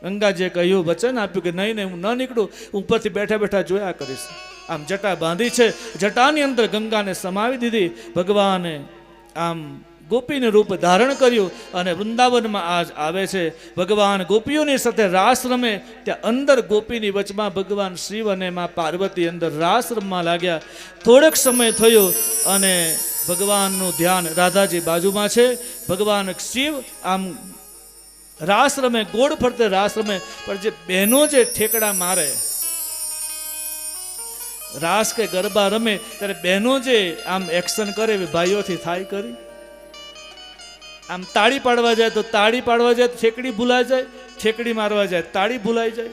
ગંગાજીએ કહ્યું, વચન આપ્યું કે નહીં નહીં, હું ન નીકળું, ઉપરથી બેઠા બેઠા જોયા કરીશ. આમ જટા બાંધી છે, જટાની અંદર ગંગાને સમાવી દીધી. ભગવાને આમ ગોપીનું રૂપ ધારણ કર્યું અને વૃંદાવનમાં આજ આવે છે. ભગવાન ગોપીઓની સાથે રાસ રમે, ત્યાં અંદર ગોપીની વચમાં ભગવાન શિવ અને માં પાર્વતી અંદર રાસ રમવા લાગ્યા. થોડોક સમય થયો અને ભગવાનનું ધ્યાન રાધાજી બાજુમાં છે. ભગવાન શિવ આમ રાસ રમે, ગોળ ફરતે રાસ રમે, પણ જે બહેનો જે ઠેકડા મારે, રાસ કે ગરબા રમે ત્યારે બહેનો જે આમ એક્શન કરે ભાઈઓથી થાય કરી. આમ તાળી પાડવા જાય તો તાળી પાડવા જાય, ઠેકડી ભૂલાઈ જાય, ઠેકડી મારવા જાય તાળી ભૂલાઈ જાય.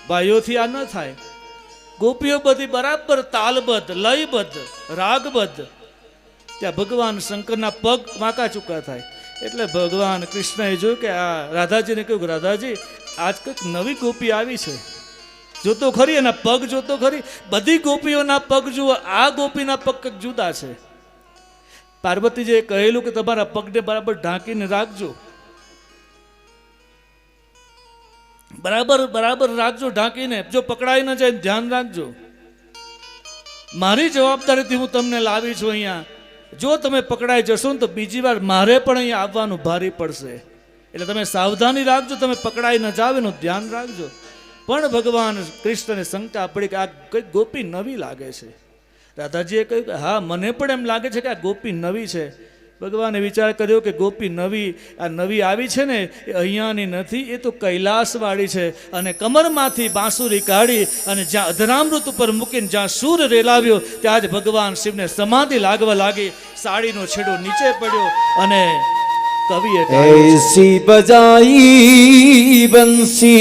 ભાઈઓથી આ ન થાય. ગોપીઓ બધી બરાબર તાલબદ્ધ, લયબદ્ધ, રાગબદ્ધ. ત્યાં ભગવાન શંકરના પગ વાંકા ચૂકા થાય. એટલે ભગવાન કૃષ્ણએ જોયું કે આ રાધાજીને કહ્યું કે રાધાજી આજ કંઈક નવી ગોપી આવી છે, જોતો ખરી એના પગ જોતો ખરી. બધી ગોપીઓના પગ જુઓ, આ ગોપીના પગ કંઈક જુદા છે. પાર્વતીજીએ કહેલું કે તમારા પગને બરાબર ઢાંકીને રાખજો, બરાબર રાખજો ઢાંકીને, જો પકડાઈ ન જાય ધ્યાન રાખજો. મારી જવાબદારીથી હું તમને લાવી છું અહીંયા. જો તમે પકડાઈ જશો ને તો બીજી વાર મારે પણ અહીંયા આવવાનું ભારે પડશે. એટલે તમે સાવધાની રાખજો, તમે પકડાઈ ન જાવ એનું ધ્યાન રાખજો. પણ ભગવાન કૃષ્ણને શંકા પડી કે આ કંઈક ગોપી નવી લાગે છે. રાધાજીએ કહ્યું કે હા મને પણ એમ લાગે છે કે આ ગોપી નવી છે. ભગવાને વિચાર કર્યો કે ગોપી નવી આવી છે ને એ અહીંયાની નથી, એ તો કૈલાસવાળી છે. અને કમરમાંથી બાંસુરી કાઢી અને જ્યાં અધરામૃત ઉપર મૂકીને જ્યાં સૂર રેલાવ્યો ત્યાં જ ભગવાન શિવને સમાધિ લાગવા લાગી. સાડીનો છેડો નીચે પડ્યો અને કવિએ ऐसी बजाई बंसी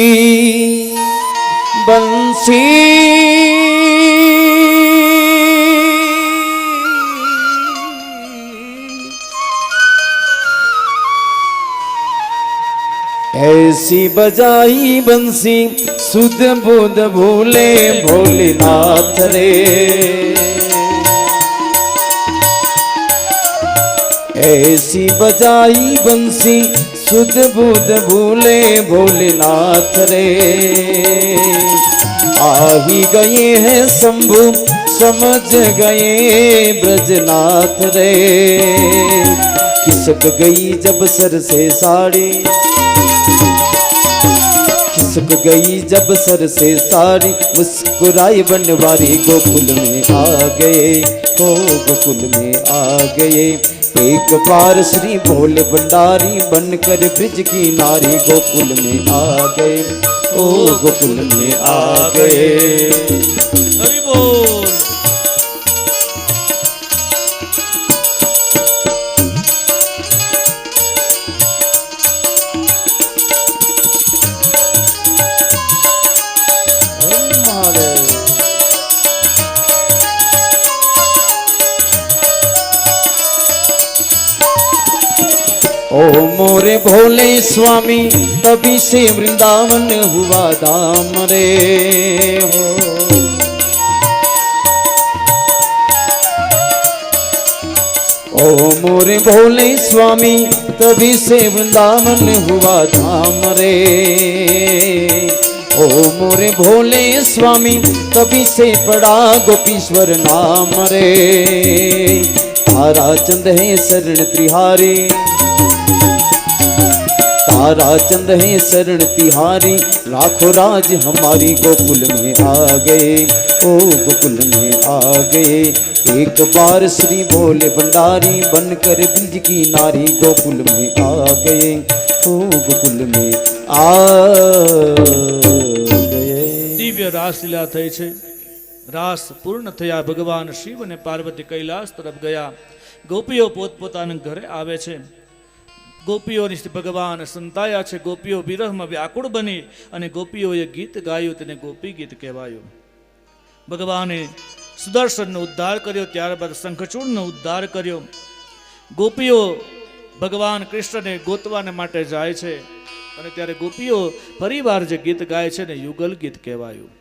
ऐसी बजाई बंसी सुध बुध भूले भोलेनाथ रे. ऐसी बजाई बंसी सुध बुध भूले भोलेनाथ रे. आ ही गए हैं शंभु समझ गए ब्रजनाथ रे, खिसक गई जब सर से साड़ी, खिसक गई जब सर से साड़ी, मुस्कुराई बनवारी गोकुल में आ गए, ओ गोकुल में आ गए। एक बार श्री भोले भंडारी बनकर ब्रिज की नारी गोकुल में आ गए, ओ गोकुल में आ गए। हरि बोल। ओ मोरे भोले स्वामी तभी से वृंदावन हुआ धाम रे हो। ओ मोरे भोले स्वामी तभी से वृंदावन हुआ धाम रे, ओ मोरे भोले स्वामी तभी से पड़ा गोपीश्वर नाम रे। तारा चंद है शरण त्रिहारी, तारा चंद है शरण तिहारी, लाखों राज हमारी गोकुल में आ गए, ओ गोकुल में आ गए। एक बार श्री भोले भंडारी बनकर ब्रिज की नारी गोकुल में आ गए, ओ गोकुल में आ गए। દિવ્ય રાસલીલા થઈ છે। રાસ પૂર્ણ થયા, ભગવાન શિવ અને પાર્વતી કૈલાસ તરફ ગયા। ગોપીઓ પોતપોતાના ઘરે આવે છે। ગોપીઓની ભગવાન સંતાયા છે। ગોપીઓ વિરહમાં વ્યાકુળ બની અને ગોપીઓએ ગીત ગાયું, તેને ગોપી ગીત કહેવાયું। ભગવાને સુદર્શનનો ઉદ્ધાર કર્યો, ત્યારબાદ શંખચૂડનો ઉદ્ધાર કર્યો। ગોપીઓ ભગવાન કૃષ્ણને ગોતવાને માટે જાય છે અને ત્યારે ગોપીઓ ફરીવાર જે ગીત ગાય છે ને યુગલ ગીત કહેવાયું।